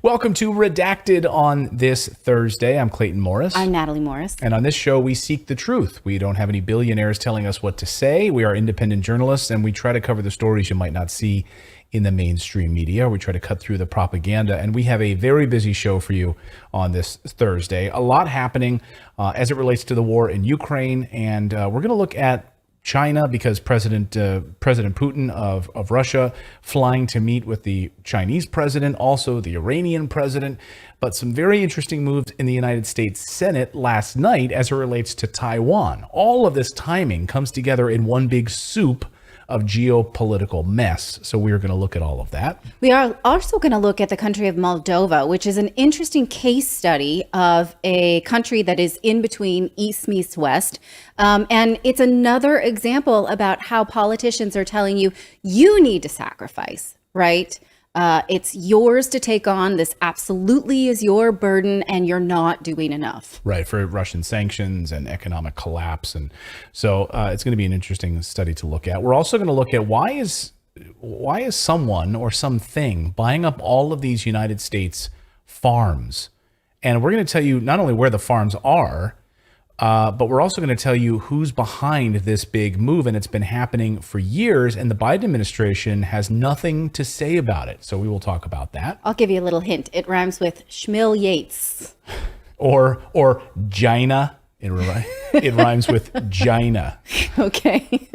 Welcome to Redacted on this Thursday. I'm Clayton Morris. I'm Natalie Morris. And on this show, we seek the truth. We don't have any billionaires telling us what to say. We are independent journalists, and we try to cover the stories you might not see in the mainstream media. We try to cut through the propaganda, and we have a very busy show for you on this Thursday. A lot happening as it relates to the war in Ukraine, and we're going to look at China because President Putin of Russia flying to meet with the Chinese president, also the Iranian president, but some very interesting moves in the United States Senate last night as it relates to Taiwan. All of this timing comes together in one big soup of geopolitical mess. So we are going to look at all of that. We are also going to look at the country of Moldova, which is an interesting case study of a country that is in between East meets West. And it's another example about how politicians are telling you, you need to sacrifice, right? It's yours to take on. This absolutely is your burden, and you're not doing enough. Right, for Russian sanctions and economic collapse. And so it's going to be an interesting study to look at. We're also going to look at why is someone or something buying up all of these United States farms? And we're going to tell you not only where the farms are, but we're also going to tell you who's behind this big move, and it's been happening for years, and the Biden administration has nothing to say about it. So we will talk about that. I'll give you a little hint. It rhymes with Schmill Yates. Or Gina. It rhymes with Gina. Okay.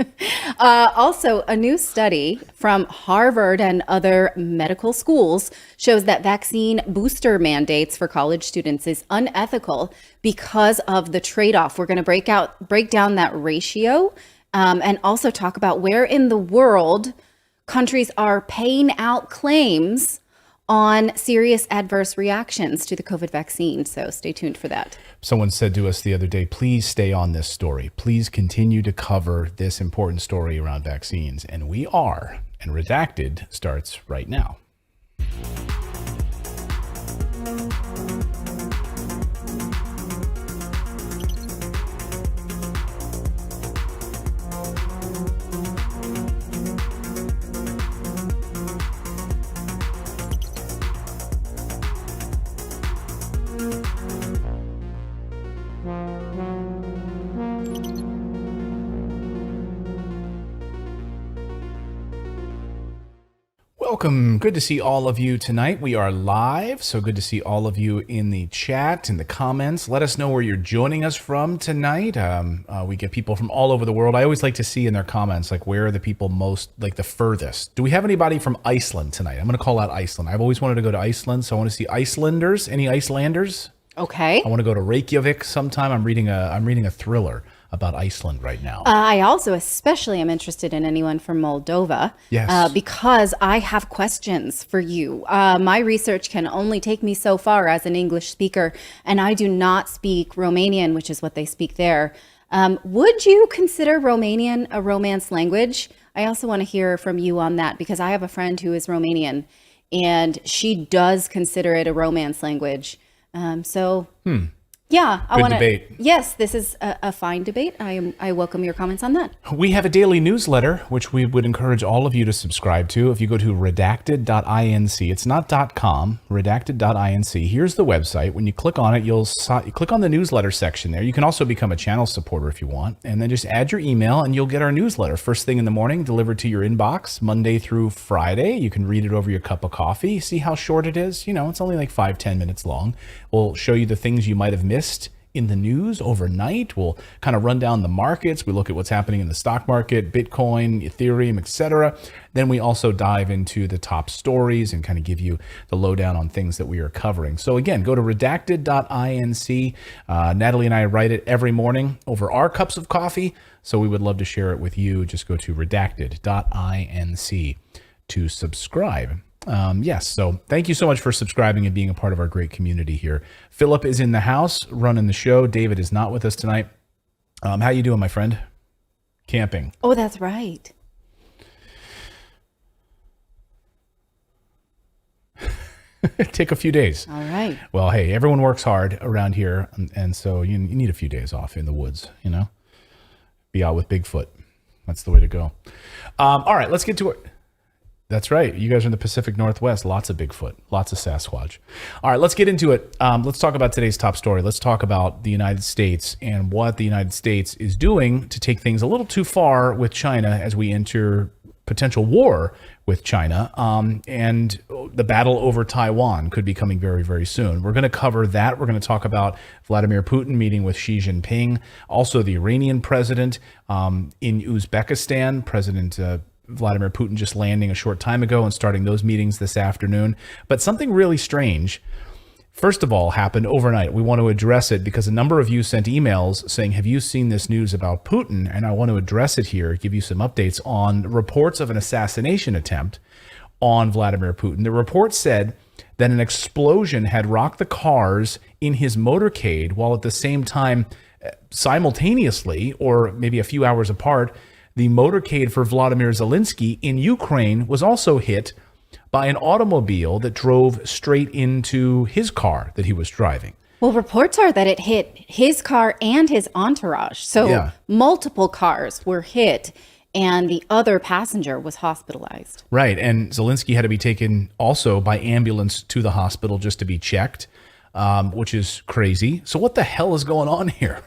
Also, a new study from Harvard and other medical schools shows that vaccine booster mandates for college students is unethical because of the trade-off. We're going to break down that ratio and also talk about where in the world countries are paying out claims on serious adverse reactions to the COVID vaccine. So stay tuned for that. Someone said to us the other day, please stay on this story. Please continue to cover this important story around vaccines. And we are. And Redacted starts right now. Welcome. Good to see all of you tonight. We are live, so good to see all of you in the chat, in the comments. Let us know where you're joining us from tonight. We get people from all over the world. I always like to see in their comments, like, where are the people most, like, the furthest? Do we have anybody from Iceland tonight? I'm going to call out Iceland. I've always wanted to go to Iceland, so I want to see Icelanders. Any Icelanders? Okay. I want to go to Reykjavik sometime. I'm reading a thriller about Iceland right now. I also especially am interested in anyone from Moldova. Yes. Because I have questions for you. My research can only take me so far as an English speaker, and I do not speak Romanian, which is what they speak there. Would you consider Romanian a Romance language? I also want to hear from you on that, because I have a friend who is Romanian, and she does consider it a Romance language. Yeah, I want to debate. Yes, this is a fine debate. I welcome your comments on that. We have a daily newsletter, which we would encourage all of you to subscribe to. If you go to redacted.inc, it's not .com, redacted.inc. Here's the website. When you click on it, you click on the newsletter section there. You can also become a channel supporter if you want, and then just add your email and you'll get our newsletter first thing in the morning, delivered to your inbox Monday through Friday. You can read it over your cup of coffee. See how short it is? You know, it's only like 5-10 minutes long. We'll show you the things you might have missed in the news overnight. We'll kind of run down the markets. We look at what's happening in the stock market, Bitcoin, Ethereum, etc. Then we also dive into the top stories and kind of give you the lowdown on things that we are covering. So again, go to redacted.inc. Natalie and I write it every morning over our cups of coffee, so we would love to share it with you. Just go to redacted.inc to subscribe. Yes, so thank you so much for subscribing and being a part of our great community here. Philip is in the house running the show. David is not with us tonight. How you doing, my friend? Camping. Oh, that's right. Take a few days. All right. Well, hey, everyone works hard around here, and so you need a few days off in the woods, you know? Be out with Bigfoot. That's the way to go. All right, let's get to it. That's right. You guys are in the Pacific Northwest. Lots of Bigfoot, lots of Sasquatch. All right, let's get into it. Let's talk about today's top story. Let's talk about the United States and what the United States is doing to take things a little too far with China as we enter potential war with China. And the battle over Taiwan could be coming very, very soon. We're going to cover that. We're going to talk about Vladimir Putin meeting with Xi Jinping, also the Iranian president in Uzbekistan, President Vladimir Putin just landing a short time ago and starting those meetings this afternoon. But something really strange, first of all, happened overnight. We want to address it because a number of you sent emails saying, have you seen this news about Putin? And I want to address it here, give you some updates on reports of an assassination attempt on Vladimir Putin. The report said that an explosion had rocked the cars in his motorcade while at the same time, simultaneously, or maybe a few hours apart, the motorcade for Vladimir Zelensky in Ukraine was also hit by an automobile that drove straight into his car that he was driving. Well, reports are that it hit his car and his entourage. So multiple cars were hit and the other passenger was hospitalized. Right. And Zelensky had to be taken also by ambulance to the hospital just to be checked, which is crazy. So what the hell is going on here?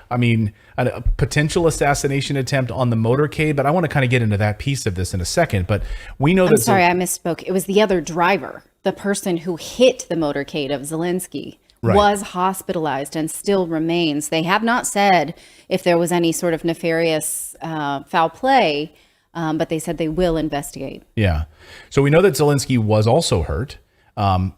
I mean, a potential assassination attempt on the motorcade, but I want to kind of get into that piece of this in a second. But we know that... I'm sorry, I misspoke. It was the other driver, the person who hit the motorcade of Zelensky, was hospitalized and still remains. They have not said if there was any sort of nefarious foul play, but they said they will investigate. Yeah. So we know that Zelensky was also hurt.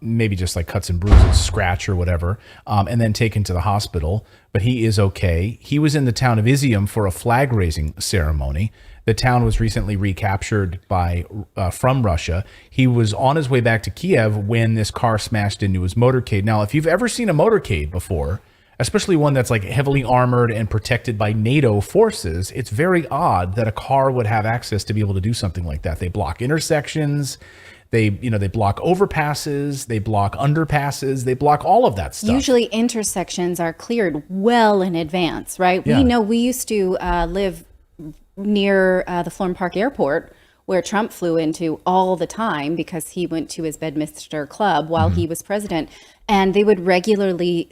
Maybe just like cuts and bruises, scratch or whatever, and then taken to the hospital. But he is okay. He was in the town of Izium for a flag raising ceremony. The town was recently recaptured from Russia. He was on his way back to Kiev when this car smashed into his motorcade. Now, if you've ever seen a motorcade before, especially one that's like heavily armored and protected by NATO forces, it's very odd that a car would have access to be able to do something like that. They block intersections. They block overpasses, they block underpasses, they block all of that stuff. Usually intersections are cleared well in advance, right? Yeah. We know we used to live near the Florham Park Airport where Trump flew into all the time because he went to his Bedminster Club while he was president. And they would regularly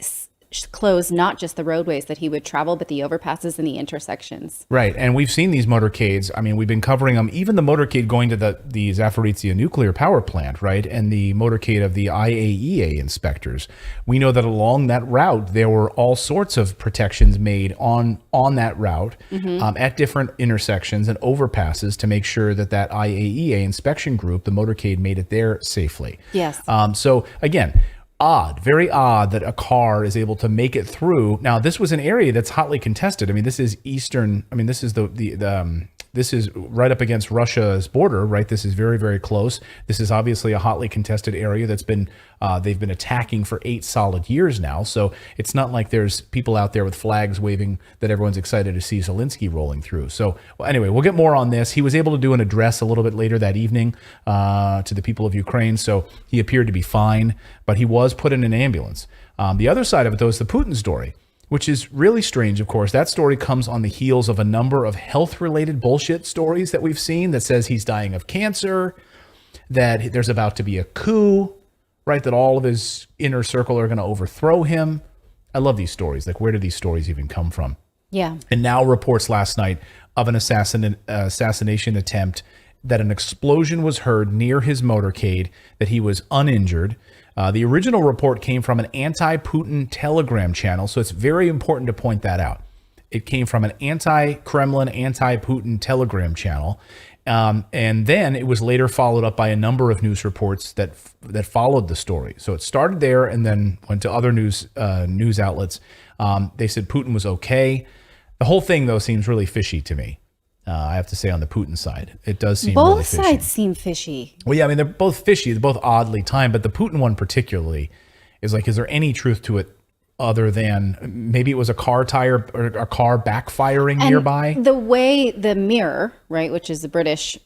close not just the roadways that he would travel, but the overpasses and the intersections. Right. And we've seen these motorcades. I mean, we've been covering them, even the motorcade going to the Zaporizhzhia nuclear power plant, right? And the motorcade of the IAEA inspectors. We know that along that route, there were all sorts of protections made on that route at different intersections and overpasses to make sure that IAEA inspection group, the motorcade, made it there safely. Yes. So again, very odd that a car is able to make it through. Now, this was an area that's hotly contested. I mean, this is this is right up against Russia's border, right? This is very, very close. This is obviously a hotly contested area that's been they've been attacking for 8 solid years now. So it's not like there's people out there with flags waving that everyone's excited to see Zelensky rolling through. So anyway, we'll get more on this. He was able to do an address a little bit later that evening to the people of Ukraine. So he appeared to be fine, but he was put in an ambulance. The other side of it, though, is the Putin story, which is really strange, of course. That story comes on the heels of a number of health-related bullshit stories that we've seen that says he's dying of cancer, that there's about to be a coup, right, that all of his inner circle are going to overthrow him. I love these stories. Like, where do these stories even come from? Yeah. And now reports last night of an assassination attempt, that an explosion was heard near his motorcade, that he was uninjured. The original report came from an anti-Putin Telegram channel, so it's very important to point that out. It came from an anti-Kremlin, anti-Putin Telegram channel, and then it was later followed up by a number of news reports that followed the story. So it started there and then went to other news outlets. They said Putin was okay. The whole thing, though, seems really fishy to me. I have to say, on the Putin side, it does seem really fishy. Both sides seem fishy. Well, yeah, I mean, they're both fishy. They're both oddly timed, but the Putin one particularly is like, is there any truth to it other than maybe it was a car tire or a car backfiring nearby? The way the Mirror, right, which is the British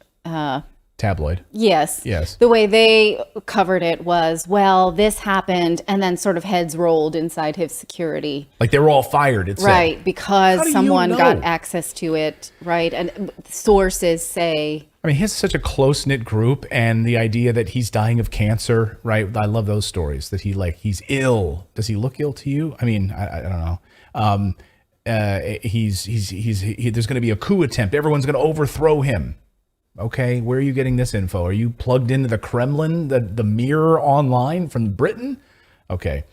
tabloid. Yes. The way they covered it was, well, this happened, and then sort of heads rolled inside his security. Like they were all fired, it said. Right, because someone got access to it, right? And sources say... I mean, he has such a close-knit group, and the idea that he's dying of cancer, right? I love those stories that he's ill. Does he look ill to you? I mean, I don't know. There's going to be a coup attempt. Everyone's going to overthrow him. Okay, where are you getting this info? Are you plugged into the Kremlin, the Mirror online from Britain? Okay.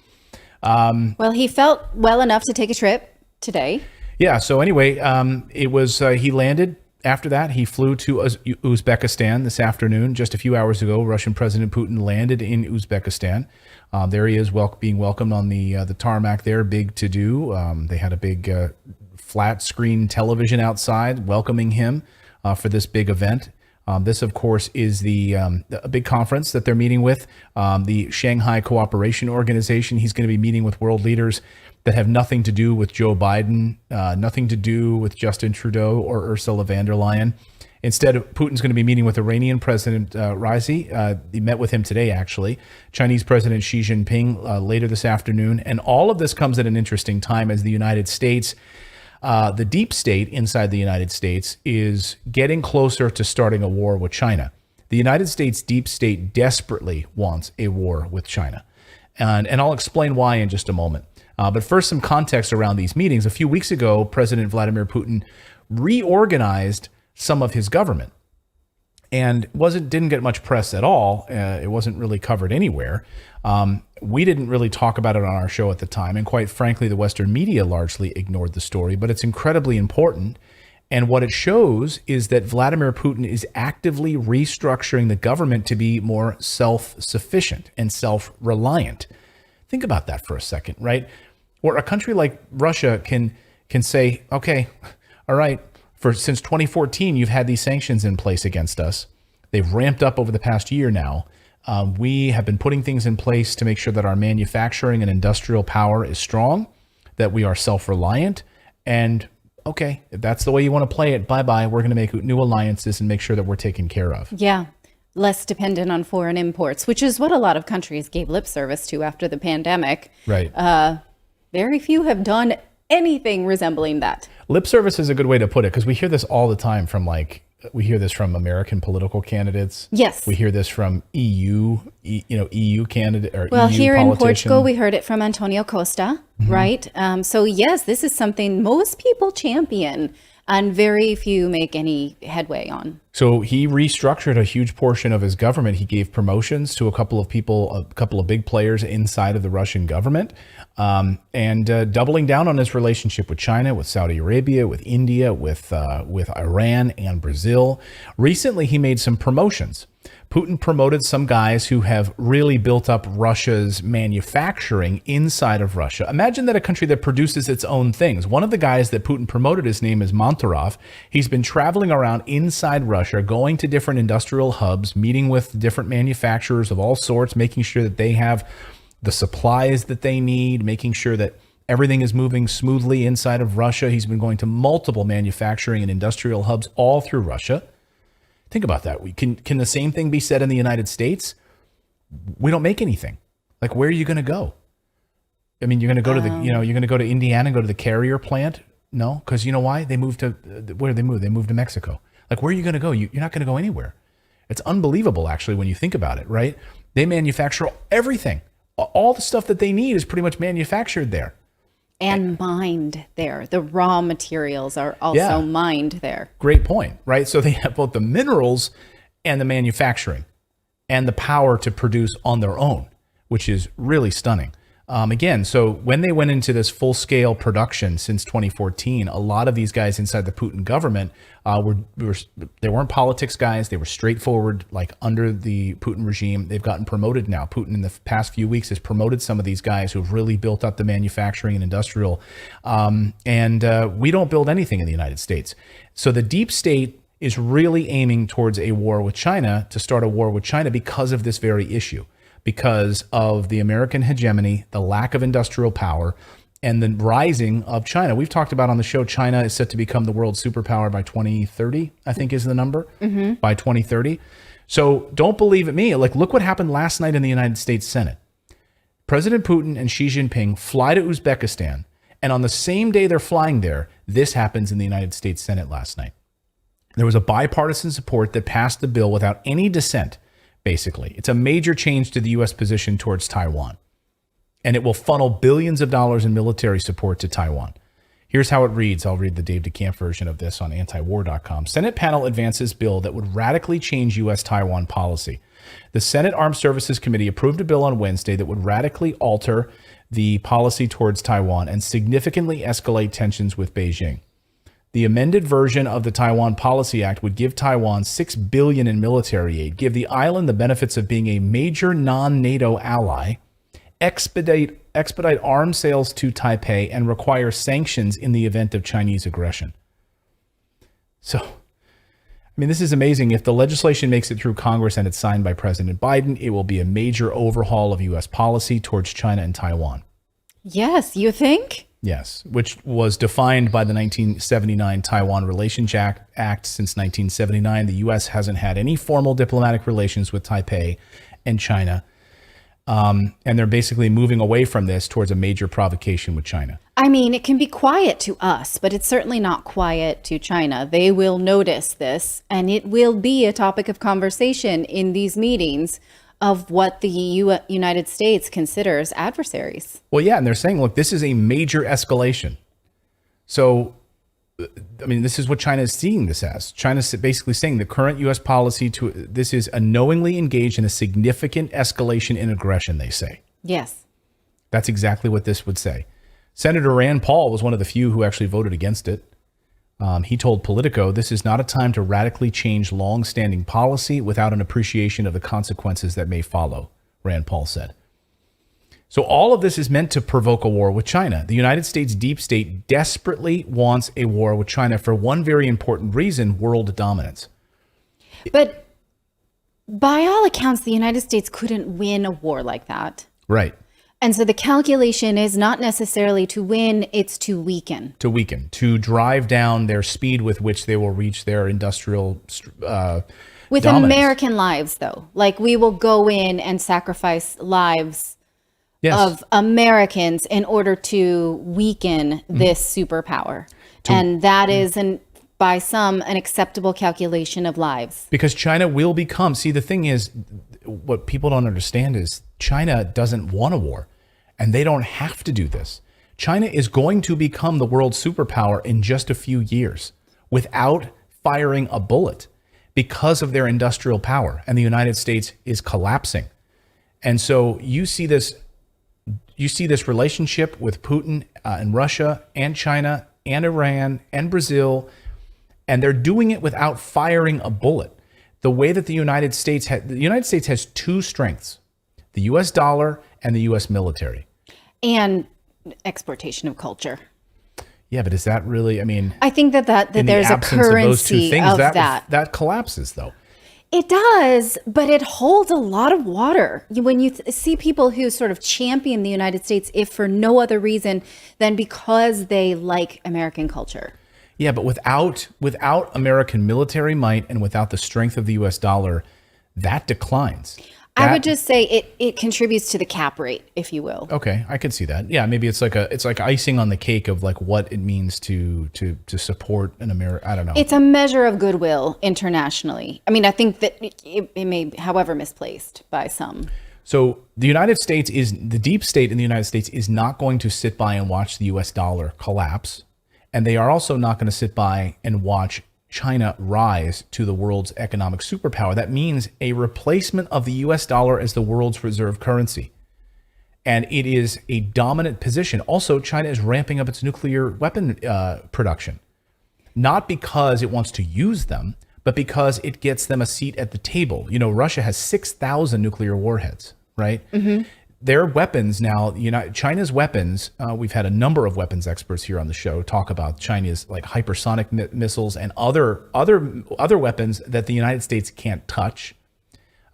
Well, he felt well enough to take a trip today. Yeah. So anyway, it was he landed. After that, he flew to Uzbekistan this afternoon. Just a few hours ago, Russian President Putin landed in Uzbekistan. There he is, being welcomed on the tarmac there. Big to do. They had a big flat screen television outside welcoming him for this big event. This, of course, is a big conference that they're meeting with, the Shanghai Cooperation Organization. He's going to be meeting with world leaders that have nothing to do with Joe Biden, nothing to do with Justin Trudeau or Ursula von der Leyen. Instead, Putin's going to be meeting with Iranian President Raisi. He met with him today, actually. Chinese President Xi Jinping later this afternoon. And all of this comes at an interesting time as the United States, the deep state inside the United States, is getting closer to starting a war with China. The United States deep state desperately wants a war with China. And I'll explain why in just a moment. But first, some context around these meetings. A few weeks ago, President Vladimir Putin reorganized some of his government, and didn't get much press at all. It wasn't really covered anywhere. We didn't really talk about it on our show at the time, and quite frankly, the Western media largely ignored the story. But it's incredibly important, and what it shows is that Vladimir Putin is actively restructuring the government to be more self-sufficient and self-reliant. Think about that for a second, right? Where a country like Russia can say, okay, all right, since 2014, you've had these sanctions in place against us. They've ramped up over the past year now. We have been putting things in place to make sure that our manufacturing and industrial power is strong, that we are self-reliant. And okay, if that's the way you want to play it, bye-bye. We're going to make new alliances and make sure that we're taken care of. Yeah. Less dependent on foreign imports, which is what a lot of countries gave lip service to after the pandemic. Right. Very few have done anything resembling that. Lip service is a good way to put it, because we hear this all the time from American political candidates. Yes. We hear this from EU candidate or well, EU here politician. in Portugal, we heard it from Antonio Costa, right? So yes, this is something most people champion and very few make any headway on. So he restructured a huge portion of his government. He gave promotions to a couple of big players inside of the Russian government, and doubling down on his relationship with China, with Saudi Arabia, with India, with Iran and Brazil. Recently, he made some promotions. Putin promoted some guys who have really built up Russia's manufacturing inside of Russia. Imagine that a country that produces its own things. One of the guys that Putin promoted, his name is Montarov. He's been traveling around inside Russia, going to different industrial hubs, meeting with different manufacturers of all sorts, making sure that they have the supplies that they need, making sure that everything is moving smoothly inside of Russia. He's been going to multiple manufacturing and industrial hubs all through Russia. Think about that. Can the same thing be said in the United States? We don't make anything. Like, where are you going to go? I mean, you're going to go you're going to go to Indiana and go to the Carrier plant? No, because you know why? They moved to, where did they move? They moved to Mexico. Like, where are you going to go? You're not going to go anywhere. It's unbelievable, actually, when you think about it, right? They manufacture everything. All the stuff that they need is pretty much manufactured there. And mined there. The raw materials are also mined there. Great point, right? So they have both the minerals and the manufacturing and the power to produce on their own, which is really stunning. Again, so when they went into this full-scale production since 2014, a lot of these guys inside the Putin government they weren't politics guys. They were straightforward, like under the Putin regime. They've gotten promoted now. Putin in the past few weeks has promoted some of these guys who've really built up the manufacturing and industrial. And we don't build anything in the United States. So the deep state is really aiming towards a war with China, to start a war with China because of this very issue. Because of the American hegemony, the lack of industrial power, and the rising of China. We've talked about on the show, China is set to become the world superpower by 2030, I think is the number, by 2030. So don't believe it me. Like, look what happened last night in the United States Senate. President Putin and Xi Jinping fly to Uzbekistan, and on the same day they're flying there, this happens in the United States Senate last night. There was a bipartisan support that passed the bill without any dissent, basically. It's a major change to the U.S. position towards Taiwan, and it will funnel billions of dollars in military support to Taiwan. Here's how it reads. I'll read the Dave DeCamp version of this on antiwar.com. Senate panel advances bill that would radically change U.S. Taiwan policy. The Senate Armed Services Committee approved a bill on Wednesday that would radically alter the policy towards Taiwan and significantly escalate tensions with Beijing. The amended version of the Taiwan Policy Act would give Taiwan $6 billion in military aid, give the island the benefits of being a major non-NATO ally, expedite arms sales to Taipei, and require sanctions in the event of Chinese aggression. So, I mean, this is amazing. If the legislation makes it through Congress and it's signed by President Biden, it will be a major overhaul of U.S. policy towards China and Taiwan. Yes, you think? Yes, which was defined by the 1979 Taiwan Relations Act. Since 1979, the U.S. hasn't had any formal diplomatic relations with Taipei and China. And they're basically moving away from this towards a major provocation with China. I mean, it can be quiet to us, but it's certainly not quiet to China. They will notice this, and it will be a topic of conversation in these meetings of what the United States considers adversaries. Well, yeah, and they're saying, look, this is a major escalation. So, I mean, this is what China is seeing this as. China's basically saying the current U.S. policy this is a knowingly engaged in a significant escalation in aggression, they say. Yes. That's exactly what this would say. Senator Rand Paul was one of the few who actually voted against it. He told Politico, this is not a time to radically change long-standing policy without an appreciation of the consequences that may follow, Rand Paul said. So all of this is meant to provoke a war with China. The United States deep state desperately wants a war with China for one very important reason: world dominance. But by all accounts, the United States couldn't win a war like that. Right. And so the calculation is not necessarily to win, it's to weaken. To weaken, to drive down their speed with which they will reach their industrial with dominance. American lives, though. Like, we will go in and sacrifice lives of Americans in order to weaken this superpower. And that is, by some, an acceptable calculation of lives. Because China will become, see, the thing is, what people don't understand is China doesn't want a war. And they don't have to do this. China is going to become the world superpower in just a few years without firing a bullet because of their industrial power. And the United States is collapsing. And so you see this relationship with Putin and Russia and China and Iran and Brazil, and they're doing it without firing a bullet. The way that the United States has two strengths: the U.S. dollar and the U.S. military. And exportation of culture. Yeah, but is that really, I mean... I think that there's a currency of that. That collapses, though. It does, but it holds a lot of water. When you see people who sort of champion the United States, if for no other reason than because they like American culture. Yeah, but without American military might and without the strength of the U.S. dollar, that declines. I would just say it contributes to the cap rate, if you will. Okay, I could see that. Yeah, maybe it's like icing on the cake of like what it means to support an America. I don't know. It's a measure of goodwill internationally. I mean, I think that it may, however misplaced by some. So the deep state in the United States is not going to sit by and watch the U.S. dollar collapse, and they are also not going to sit by and watch China rise to the world's economic superpower. That means a replacement of the US dollar as the world's reserve currency. And it is a dominant position. Also, China is ramping up its nuclear weapon production, not because it wants to use them, but because it gets them a seat at the table. You know, Russia has 6,000 nuclear warheads, right? Mm-hmm. Their weapons now, China's weapons, we've had a number of weapons experts here on the show talk about China's like hypersonic missiles and other weapons that the United States can't touch.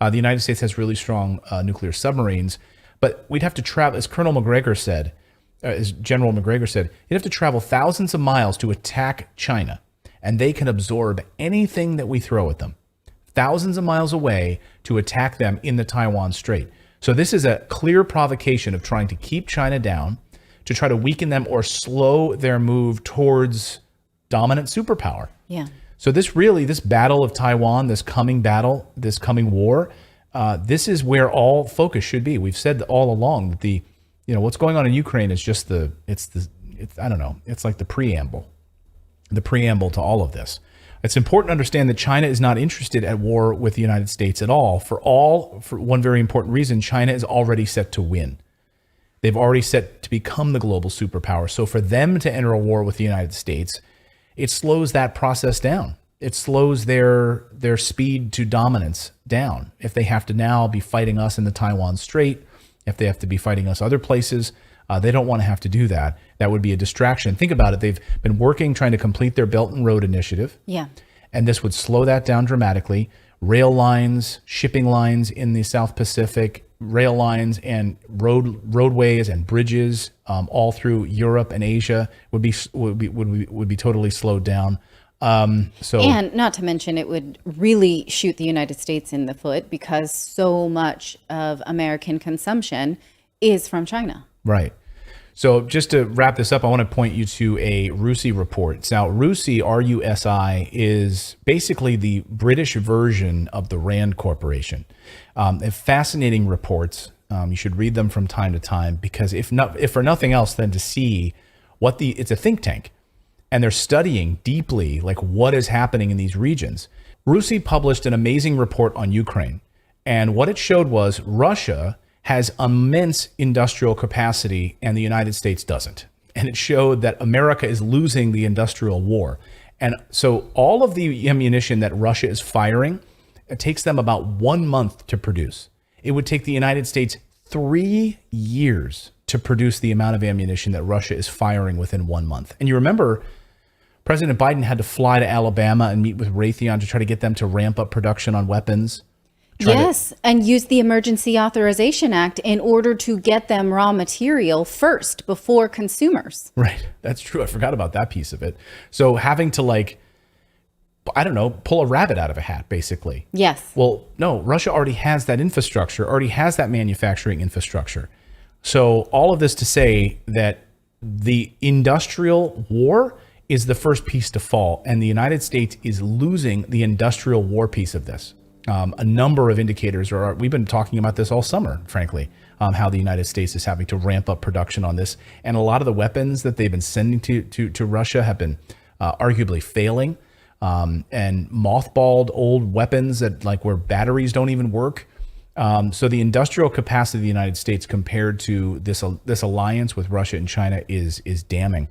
The United States has really strong nuclear submarines, but we'd have to travel, as General McGregor said, you'd have to travel thousands of miles to attack China, and they can absorb anything that we throw at them. Thousands of miles away to attack them in the Taiwan Strait. So this is a clear provocation of trying to keep China down, to try to weaken them or slow their move towards dominant superpower. Yeah. So this battle of Taiwan, this coming battle, this coming war, this is where all focus should be. We've said all along that what's going on in Ukraine is just I don't know, it's like the preamble to all of this. It's important to understand that China is not interested at war with the United States at all. For one very important reason, China is already set to win. They've already set to become the global superpower. So for them to enter a war with the United States, it slows that process down. It slows their speed to dominance down. If they have to now be fighting us in the Taiwan Strait, if they have to be fighting us other places, they don't want to have to do that. That would be a distraction. Think about it. They've been working, trying to complete their Belt and Road Initiative. Yeah. And this would slow that down dramatically. Rail lines, shipping lines in the South Pacific, rail lines and roadways and bridges all through Europe and Asia would be totally slowed down. And not to mention, it would really shoot the United States in the foot because so much of American consumption is from China. Right. So just to wrap this up, I want to point you to a RUSI report. Now, RUSI, R-U-S-I, is basically the British version of the RAND Corporation. Fascinating reports. You should read them from time to time because if for nothing else than to see it's a think tank. And they're studying deeply like what is happening in these regions. RUSI published an amazing report on Ukraine. And what it showed was Russia has immense industrial capacity and the United States doesn't. And it showed that America is losing the industrial war. And so all of the ammunition that Russia is firing, it takes them about 1 month to produce. It would take the United States 3 years to produce the amount of ammunition that Russia is firing within 1 month. And you remember President Biden had to fly to Alabama and meet with Raytheon to try to get them to ramp up production on weapons. Yes, and use the Emergency Authorization Act in order to get them raw material first before consumers. Right. That's true. I forgot about that piece of it. So having to pull a rabbit out of a hat, basically. Yes. Well, no, Russia already has that infrastructure, already has that manufacturing infrastructure. So all of this to say that the industrial war is the first piece to fall, and the United States is losing the industrial war piece of this. A number of indicators we've been talking about this all summer, frankly, how the United States is having to ramp up production on this. And a lot of the weapons that they've been sending to Russia have been arguably failing and mothballed old weapons that where batteries don't even work. So the industrial capacity of the United States compared to this alliance with Russia and China is damning.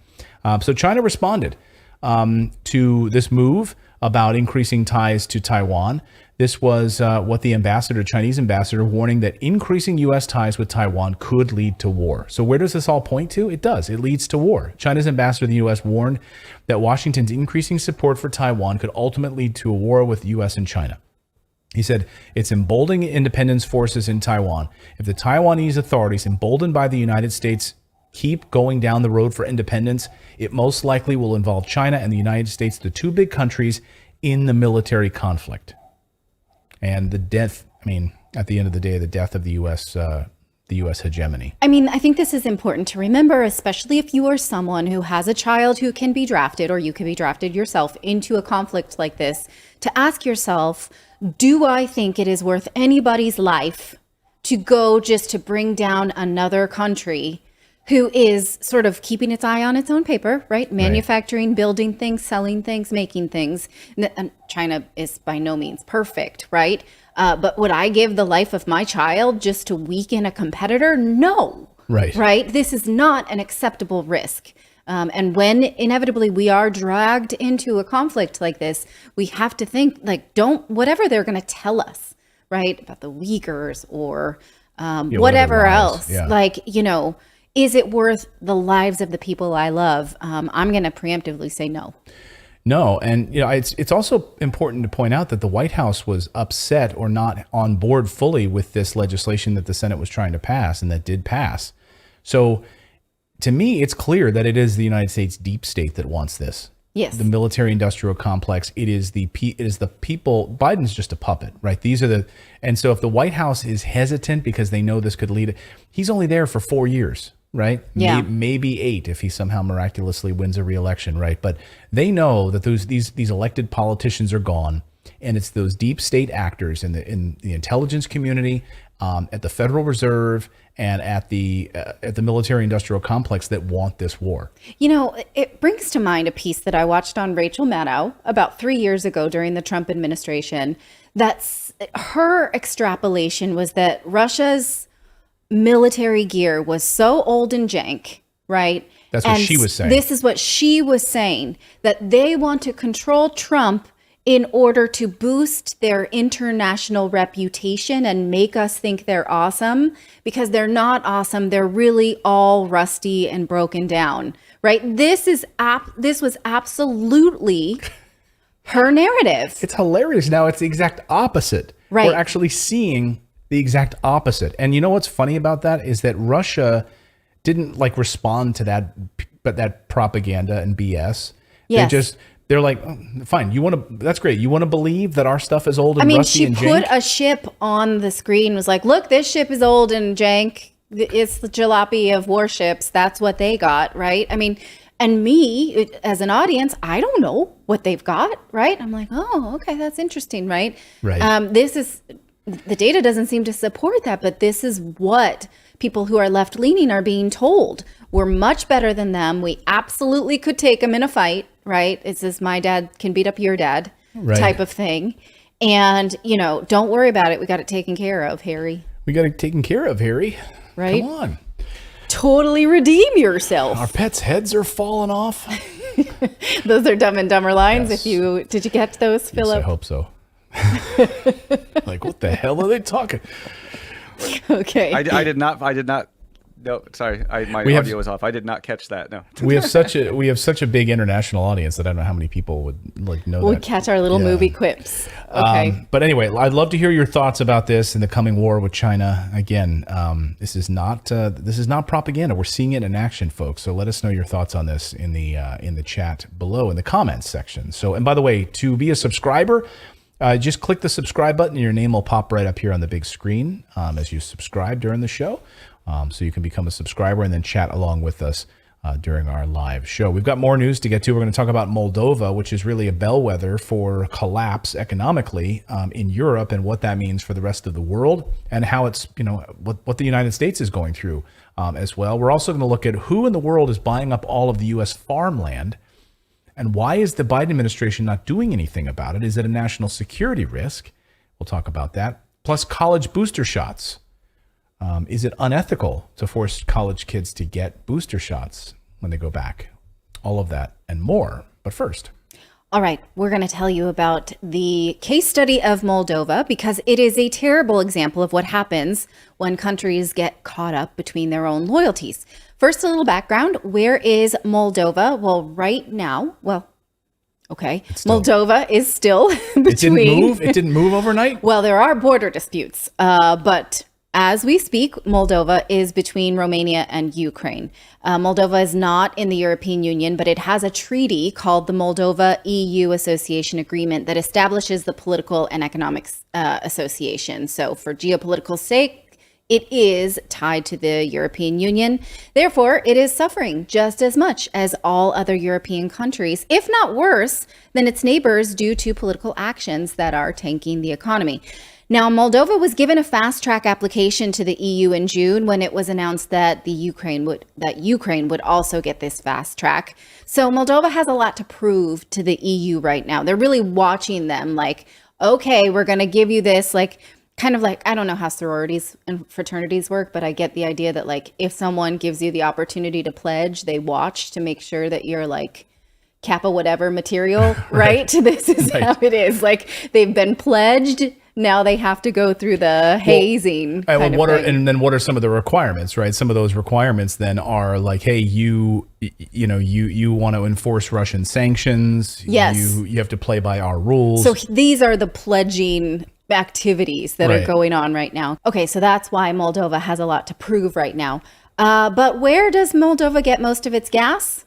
So China responded to this move about increasing ties to Taiwan. This was what the Chinese ambassador, warning that increasing U.S. ties with Taiwan could lead to war. So where does this all point to? It does. It leads to war. China's ambassador in the U.S. warned that Washington's increasing support for Taiwan could ultimately lead to a war with the U.S. and China. He said, it's emboldening independence forces in Taiwan. If the Taiwanese authorities, emboldened by the United States, keep going down the road for independence, it most likely will involve China and the United States, the two big countries, in the military conflict. And at the end of the day, the death of the U.S. hegemony. I think this is important to remember, especially if you are someone who has a child who can be drafted, or you can be drafted yourself into a conflict like this, to ask yourself, do I think it is worth anybody's life to go just to bring down another country who is sort of keeping its eye on its own paper, right? Manufacturing, building things, selling things, making things. And China is by no means perfect, right? But would I give the life of my child just to weaken a competitor? No. Right? This is not an acceptable risk. And when inevitably we are dragged into a conflict like this, we have to think whatever they're going to tell us, right? About the Uyghurs or whatever else. Yeah. Is it worth the lives of the people I love? I'm going to preemptively say no. No. And, it's also important to point out that the White House was upset or not on board fully with this legislation that the Senate was trying to pass and that did pass. So to me, it's clear that it is the United States deep state that wants this. Yes. The military industrial complex. It is the people. Biden's just a puppet, right? And so if the White House is hesitant because they know this could lead, he's only there for 4 years. right? Yeah. Maybe 8 if he somehow miraculously wins a re-election, right? But they know that these elected politicians are gone, and it's those deep state actors in the intelligence community, at the Federal Reserve, and at the military-industrial complex that want this war. You know, it brings to mind a piece that I watched on Rachel Maddow about 3 years ago during the Trump administration. That's her extrapolation was that Russia's military gear was so old and jank, right? That's what she was saying. This is what she was saying, that they want to control Trump in order to boost their international reputation and make us think they're awesome, because they're not awesome. They're really all rusty and broken down, right? This was absolutely her narrative. It's hilarious. Now it's the exact opposite. Right. We're actually seeing the exact opposite. And you know what's funny about that is that Russia didn't respond to that propaganda and BS. Yes. They're like, oh, fine, that's great. You want to believe that our stuff is old and rusty and jank? She put a ship on the screen, was like, look, this ship is old and jank. It's the jalopy of warships. That's what they got, right? I mean, and me as an audience, I don't know what they've got, right? I'm like, oh, okay, that's interesting, right? Right. The data doesn't seem to support that, but this is what people who are left-leaning are being told. We're much better than them. We absolutely could take them in a fight, right? It's this my dad can beat up your dad type of thing. And, don't worry about it. We got it taken care of, Harry. We got it taken care of, Harry. Right? Come on. Totally redeem yourself. Our pets' heads are falling off. Those are Dumb and Dumber lines. Yes. Did you catch those, Philip? Yes, I hope so. What the hell are they talking? Okay. I did not. No, sorry. My audio was off. I did not catch that. No. We have such a big international audience that I don't know how many people would know We'll that. catch our little movie quips. Okay. But anyway, I'd love to hear your thoughts about this in the coming war with China. Again, this is not propaganda. We're seeing it in action, folks. So let us know your thoughts on this in the chat below in the comments section. So, and by the way, to be a subscriber, just click the subscribe button and your name will pop right up here on the big screen as you subscribe during the show. So you can become a subscriber and then chat along with us during our live show. We've got more news to get to. We're going to talk about Moldova, which is really a bellwether for collapse economically in Europe, and what that means for the rest of the world, and how it's, what the United States is going through as well. We're also going to look at who in the world is buying up all of the U.S. farmland, and why is the Biden administration not doing anything about it? Is it a national security risk? We'll talk about that. Plus college booster shots. Is it unethical to force college kids to get booster shots when they go back? All of that and more. But first. All right, we're going to tell you about the case study of Moldova, because it is a terrible example of what happens when countries get caught up between their own loyalties. First, a little background. Where is Moldova? Well, right now, Moldova is still between. It didn't move overnight? Well, there are border disputes, but as we speak, Moldova is between Romania and Ukraine. Moldova is not in the European Union, but it has a treaty called the Moldova-EU Association Agreement that establishes the political and economic association. So for geopolitical sake, it is tied to the European Union. Therefore, it is suffering just as much as all other European countries, if not worse than its neighbors, due to political actions that are tanking the economy. Now, Moldova was given a fast-track application to the EU in June when it was announced that Ukraine would also get this fast track. So Moldova has a lot to prove to the EU right now. They're really watching them like, okay, we're going to give you this, kind of like, I don't know how sororities and fraternities work, but I get the idea that if someone gives you the opportunity to pledge, they watch to make sure that you're Kappa whatever material, right? This is how it is. They've been pledged. Now they have to go through the hazing. And then what are some of the requirements, right? Some of those requirements then are hey, you want to enforce Russian sanctions. Yes. You have to play by our rules. So these are the pledging activities that are going on right now. Okay, so that's why Moldova has a lot to prove right now. But where does Moldova get most of its gas?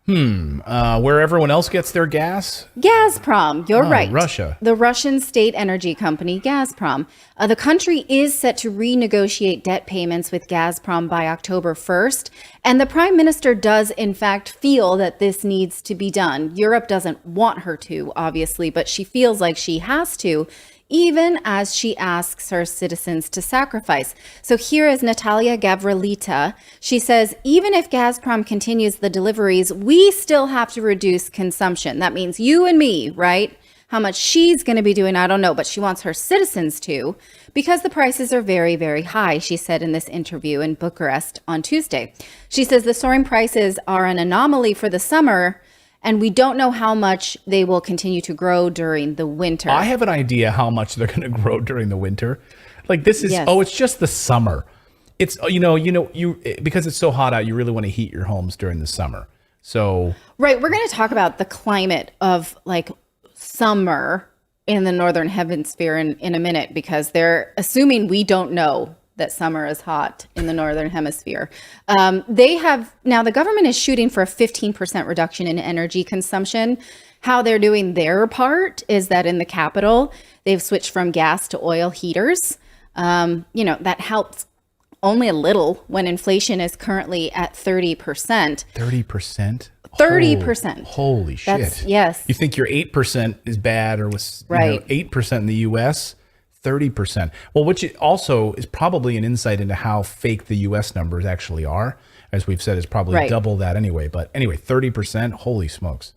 Where everyone else gets their gas? Gazprom, you're right. Russia. The Russian state energy company, Gazprom. The country is set to renegotiate debt payments with Gazprom by October 1st. And the prime minister does, in fact, feel that this needs to be done. Europe doesn't want her to, obviously, but she feels like she has to, even as she asks her citizens to sacrifice. So here is Natalia Gavrilita. She says, even if Gazprom continues the deliveries, we still have to reduce consumption. That means you and me, right? How much she's going to be doing, I don't know, but she wants her citizens to, because the prices are very, very high, she said in this interview in Bucharest on Tuesday. She says the soaring prices are an anomaly for the summer, and we don't know how much they will continue to grow during the winter. I have an idea how much they're going to grow during the winter. Like this is, Yes. it's just the summer. It's, because it's so hot out, you really want to heat your homes during the summer. So. Right. We're going to talk about the climate of like summer in the Northern Hemisphere in a minute, because they're assuming we don't know that summer is hot in the Northern Hemisphere. Now the government is shooting for a 15% reduction in energy consumption. How they're doing their part is that in the capital, they've switched from gas to oil heaters. That helps only a little when inflation is currently at 30%. 30%? 30%. Holy shit. Yes. You think your 8% is bad, or was Right. 8% in the US? 30%. Well, which also is probably an insight into how fake the US numbers actually are. As we've said, it's probably Right. double that anyway. But anyway, 30%, holy smokes.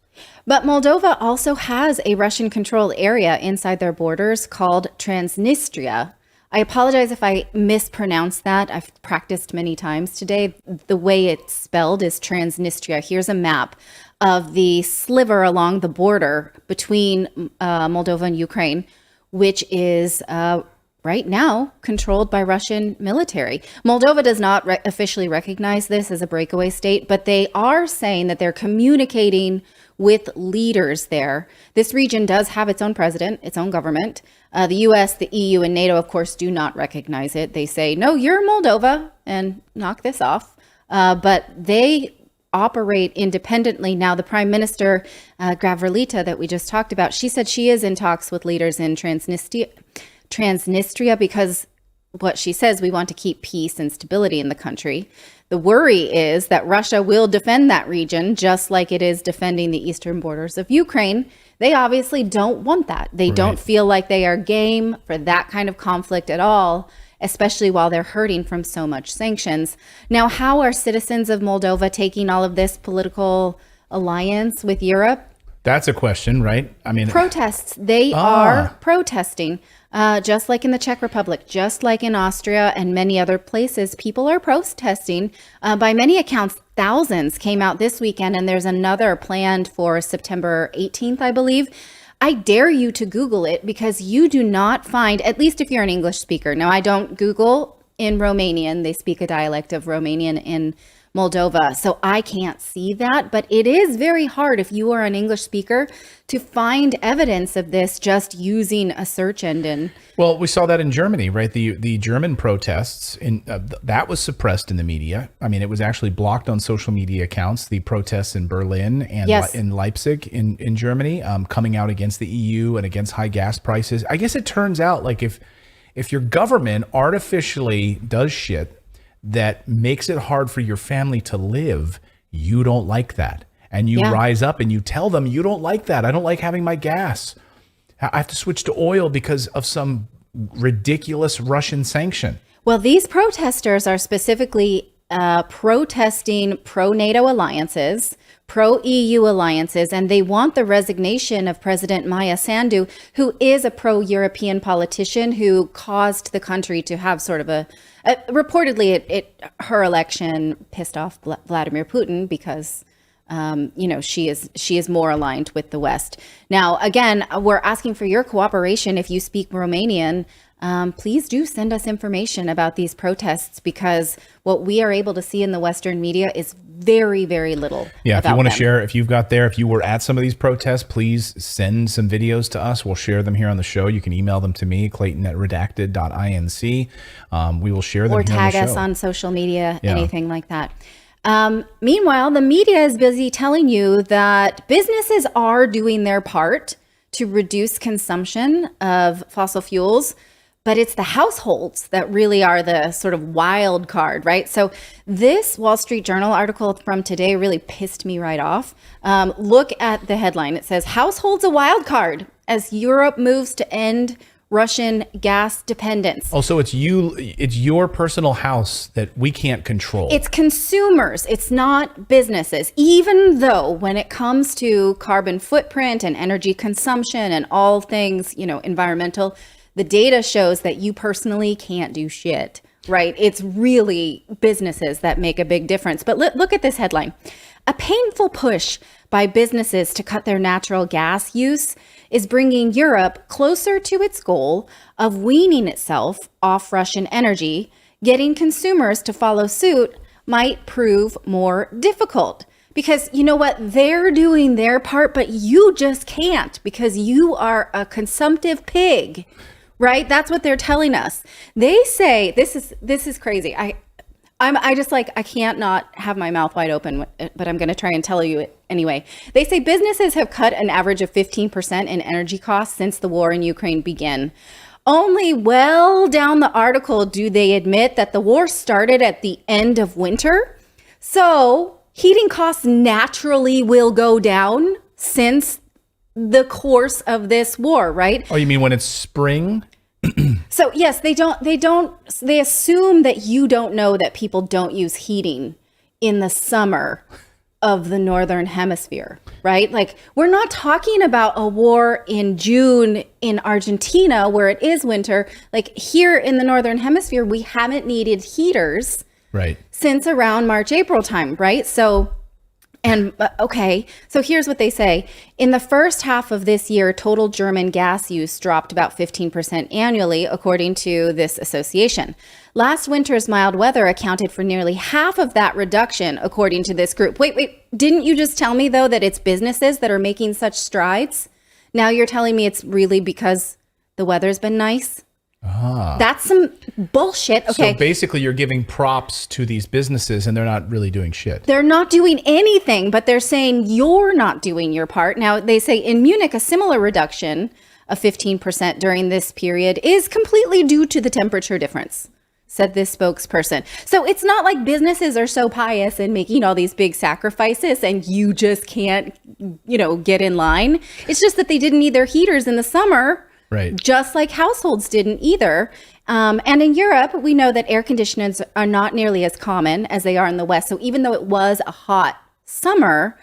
But Moldova also has a Russian-controlled area inside their borders called Transnistria. I apologize if I mispronounced that. I've practiced many times today. The way it's spelled is Transnistria. Here's a map of the sliver along the border between Moldova and Ukraine, which is right now controlled by Russian military. Moldova does not officially recognize this as a breakaway state, but they are saying that they're communicating with leaders there. This region does have its own president, its own government. The US, the EU, and NATO, of course, do not recognize it. They say, no, you're Moldova, and knock this off. But they operate independently. Now, the Prime Minister, Gavrilita, that we just talked about, she said she is in talks with leaders in Transnistria because what she says, we want to keep peace and stability in the country. The worry is that Russia will defend that region just like it is defending the eastern borders of Ukraine. They obviously don't want that. They don't feel like they are game for that kind of conflict at all, especially while they're hurting from so much sanctions. Now, how are citizens of Moldova taking all of this political alliance with Europe? That's a question, right? I mean, Protests. They are protesting, just like in the Czech Republic, just like in Austria and many other places. People are protesting. By many accounts, thousands came out this weekend, and there's another planned for September 18th, I believe. I dare you to Google it, because you do not find, at least if you're an English speaker. Now, I don't Google in Romanian. They speak a dialect of Romanian in Moldova, so I can't see that, but it is very hard if you are an English speaker to find evidence of this just using a search engine. well, we saw that in Germany, right? The German protests, that was suppressed in the media. I mean, it was actually blocked on social media accounts. The protests in Berlin and Yes. in Leipzig in Germany, coming out against the EU and against high gas prices. I guess it turns out like if your government artificially does shit that makes it hard for your family to live, you don't like that. And you rise up and you tell them, you don't like that. I don't like having my gas. I have to switch to oil because of some ridiculous Russian sanction. Well, these protesters are specifically protesting pro-NATO alliances, pro-EU alliances, and they want the resignation of President Maia Sandu, who is a pro-European politician who caused the country to have sort of reportedly her election pissed off Vladimir Putin because she is more aligned with the West. Now, again, we're asking for your cooperation. If you speak Romanian, please do send us information about these protests, because what we are able to see in the Western media is very, very little. Yeah, if you about want to them. share, if you were at some of these protests, please send some videos to us. We'll share them here on the show. You can email them to me, Clayton@redacted.inc. We will share them Or here on the tag us show. on social media, Yeah. anything like that. Meanwhile, the media is busy telling you that businesses are doing their part to reduce consumption of fossil fuels, but it's the households that really are the sort of wild card, right? So this Wall Street Journal article from today really pissed me right off. Look at the headline. It says, "Households a wild card as Europe moves to end Russian gas dependence." Oh, so it's your personal house that we can't control. It's consumers, it's not businesses, even though when it comes to carbon footprint and energy consumption and all things, environmental, the data shows that you personally can't do shit, right? It's really businesses that make a big difference. But look at this headline. "A painful push by businesses to cut their natural gas use is bringing Europe closer to its goal of weaning itself off Russian energy. Getting consumers to follow suit might prove more difficult." Because you know what? They're doing their part, but you just can't because you are a consumptive pig, right? That's what they're telling us. They say, this is crazy. I can't not have my mouth wide open, but I'm going to try and tell you it anyway. They say businesses have cut an average of 15% in energy costs since the war in Ukraine began. Only well down the article do they admit that the war started at the end of winter. So heating costs naturally will go down since the course of this war, right? Oh, you mean when it's spring? So yes, they assume that you don't know that people don't use heating in the summer of the Northern Hemisphere, right? Like, we're not talking about a war in June in Argentina where it is winter. Like, here in the Northern Hemisphere, we haven't needed heaters since around March, April time, right? So here's what they say. In the first half of this year, total German gas use dropped about 15% annually, according to this association. Last winter's mild weather accounted for nearly half of that reduction, according to this group. Wait, didn't you just tell me, though, that it's businesses that are making such strides? Now you're telling me it's really because the weather's been nice? That's some bullshit. Okay. So basically you're giving props to these businesses and they're not really doing shit. They're not doing anything, but they're saying you're not doing your part. Now, they say in Munich, a similar reduction of 15% during this period is completely due to the temperature difference, said this spokesperson. So it's not like businesses are so pious and making all these big sacrifices and you just can't, get in line. It's just that they didn't need their heaters in the summer. Right. Just like households didn't either. And in Europe, we know that air conditioners are not nearly as common as they are in the West. So even though it was a hot summer,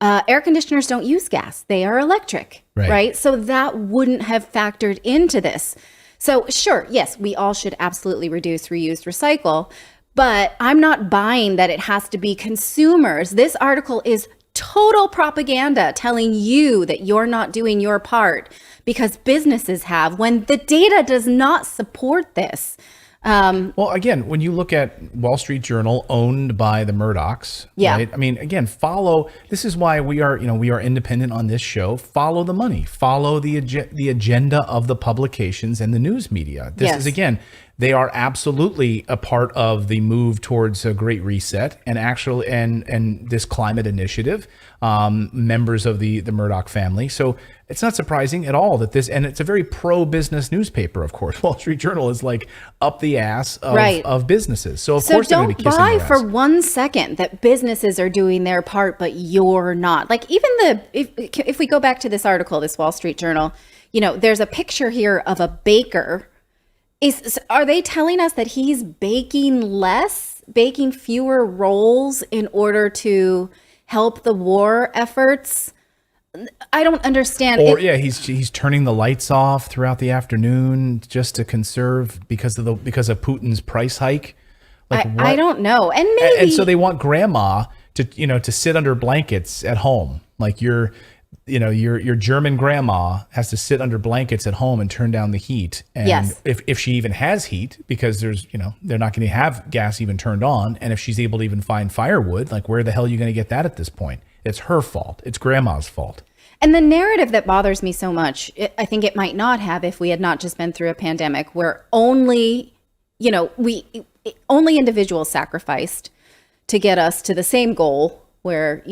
air conditioners don't use gas. They are electric, right? So that wouldn't have factored into this. So sure, yes, we all should absolutely reduce, reuse, recycle. But I'm not buying that it has to be consumers. This article is total propaganda telling you that you're not doing your part because businesses have, when the data does not support this. Well, again, when you look at Wall Street Journal owned by the Murdochs, right? I mean, again, this is why we are independent on this show. Follow the money, follow the agenda of the publications and the news media. This is, again, they are absolutely a part of the move towards a great reset and and this climate initiative, members of the Murdoch family. So it's not surprising at all that and it's a very pro-business newspaper, of course. Wall Street Journal is like up the ass of businesses. So of course they're going to be kissing don't their buy ass. for 1 second that businesses are doing their part, but you're not. Like, even if we go back to this article, this Wall Street Journal, there's a picture here of a baker. Are they telling us that he's baking fewer rolls in order to help the war efforts? I don't understand. Or he's turning the lights off throughout the afternoon just to conserve because of Putin's price hike. Like, I don't know. And maybe, and so they want grandma to sit under blankets at home. Like your German grandma has to sit under blankets at home and turn down the heat. And if she even has heat, because they're not going to have gas even turned on. And if she's able to even find firewood, like, where the hell are you going to get that at this point? It's her fault. It's grandma's fault. And the narrative that bothers me so much, I think it might not have if we had not just been through a pandemic where only individuals sacrificed to get us to the same goal where,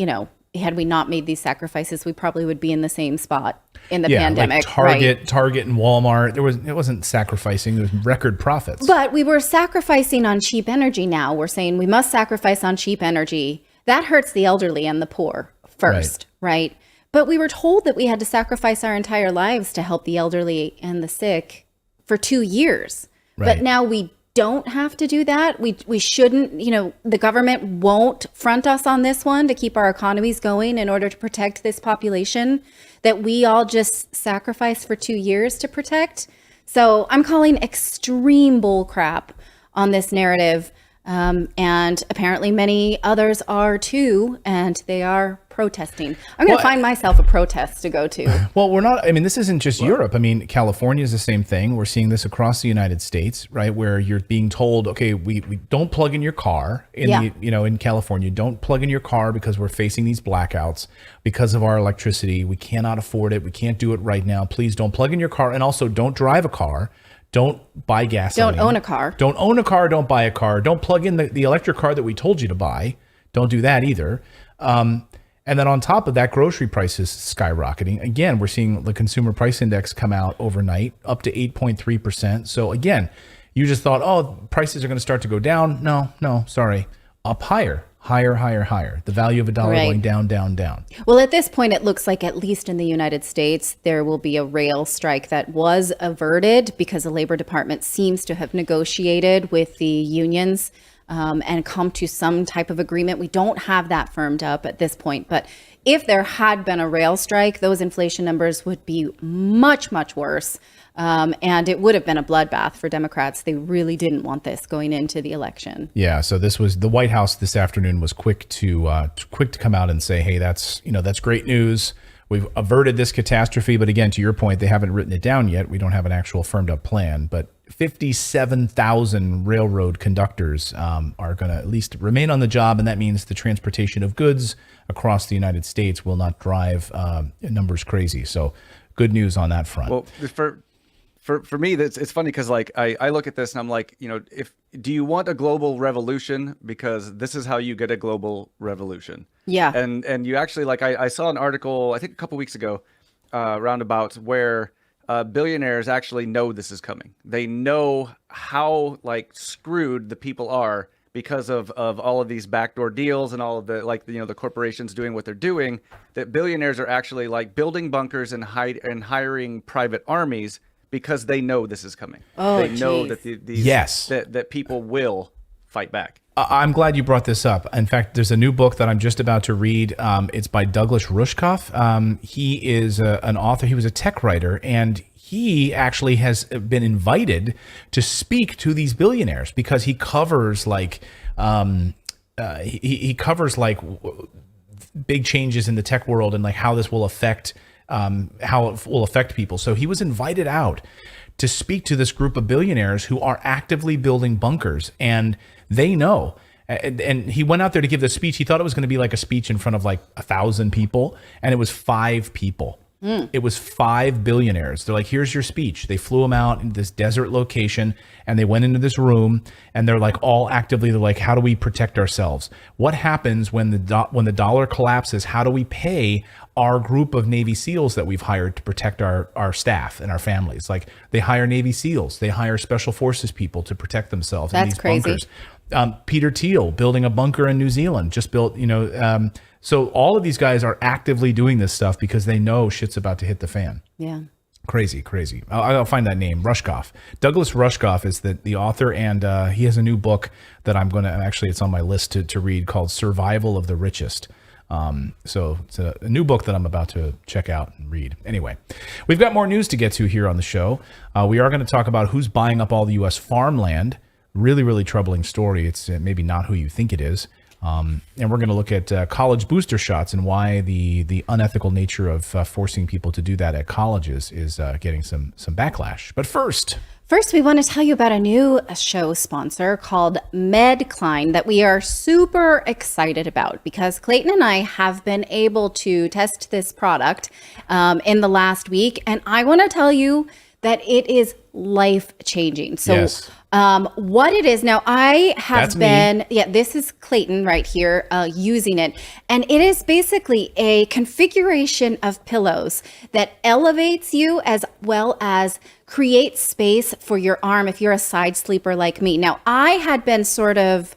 had we not made these sacrifices, we probably would be in the same spot in the pandemic. Like Target and Walmart. It wasn't sacrificing, it was record profits. But we were sacrificing on cheap energy now. We're saying we must sacrifice on cheap energy. That hurts the elderly and the poor first, right? But we were told that we had to sacrifice our entire lives to help the elderly and the sick for 2 years. Right. But now we don't have to do that. We shouldn't, the government won't front us on this one to keep our economies going in order to protect this population that we all just sacrificed for 2 years to protect. So I'm calling extreme bull crap on this narrative. And apparently many others are too, and they are protesting. I'm going to find myself a protest to go to. Well, this isn't just Europe. California is the same thing. We're seeing this across the United States, right? Where you're being told, okay, we don't plug in your car in California. Don't plug in your car because we're facing these blackouts because of our electricity. We cannot afford it. We can't do it right now. Please don't plug in your car. And also don't drive a car. Don't buy gasoline. Don't own a car. Don't own a car. Don't buy a car. Don't plug in the electric car that we told you to buy. Don't do that either. And then on top of that, grocery prices skyrocketing. Again, we're seeing the consumer price index come out overnight, up to 8.3%. So again, you just thought, prices are going to start to go down. No, sorry. Up higher. The value of a dollar going down, down, down. Well, at this point, it looks like at least in the United States, there will be a rail strike that was averted because the Labor Department seems to have negotiated with the unions and come to some type of agreement. We don't have that firmed up at this point, but if there had been a rail strike, those inflation numbers would be much, much worse. And it would have been a bloodbath for Democrats. They really didn't want this going into the election. Yeah. So the White House this afternoon was quick to come out and say, hey, that's great news. We've averted this catastrophe. But again, to your point, they haven't written it down yet. We don't have an actual firmed up plan. But 57,000 railroad conductors are going to at least remain on the job. And that means the transportation of goods across the United States will not drive numbers crazy. So good news on that front. Well, for me, it's funny because I look at this and I'm like, do you want a global revolution? Because this is how you get a global revolution. Yeah. And you actually, I saw an article, I think a couple weeks ago, roundabout, where billionaires actually know this is coming. They know how screwed the people are because of all of these backdoor deals and all of the the corporations doing what they're doing. That billionaires are actually building bunkers and hiring private armies because they know this is coming. They know that that people will fight back. I'm glad you brought this up. In fact, there's a new book that I'm just about to read. It's by Douglas Rushkoff. He is an author. He was a tech writer, and he actually has been invited to speak to these billionaires because he covers he covers big changes in the tech world and how this will affect people. So he was invited out to speak to this group of billionaires who are actively building bunkers, and they know. And he went out there to give this speech. He thought it was going to be a speech in front of 1,000 people, and it was 5 people. It was 5 billionaires. They're like, here's your speech. They flew him out in this desert location, and they went into this room, and they're all actively, they're like, how do we protect ourselves? What happens when the dollar collapses? How do we pay our group of Navy SEALs that we've hired to protect our staff and our families? They hire Navy SEALs. They hire Special Forces people to protect themselves in these bunkers. Peter Thiel building a bunker in New Zealand, just built, so all of these guys are actively doing this stuff because they know shit's about to hit the fan. Yeah. Crazy. I'll find that name. Rushkoff. Douglas Rushkoff is the author, and he has a new book that I'm going to, actually it's on my list to read, called Survival of the Richest. So it's a new book that I'm about to check out and read. Anyway, we've got more news to get to here on the show. We are going to talk about who's buying up all the U.S. farmland. Really, really troubling story. It's maybe not who you think it is. And we're going to look at college booster shots and why the unethical nature of forcing people to do that at colleges is getting some backlash. But first, we want to tell you about a new show sponsor called Medcline that we are super excited about because Clayton and I have been able to test this product in the last week. And I want to tell you that it is life-changing. So yes. What it is now, I have That's me. been, yeah, this is Clayton right here using it. And it is basically a configuration of pillows that elevates you as well as creates space for your arm if you're a side sleeper like me. Now, I had been sort of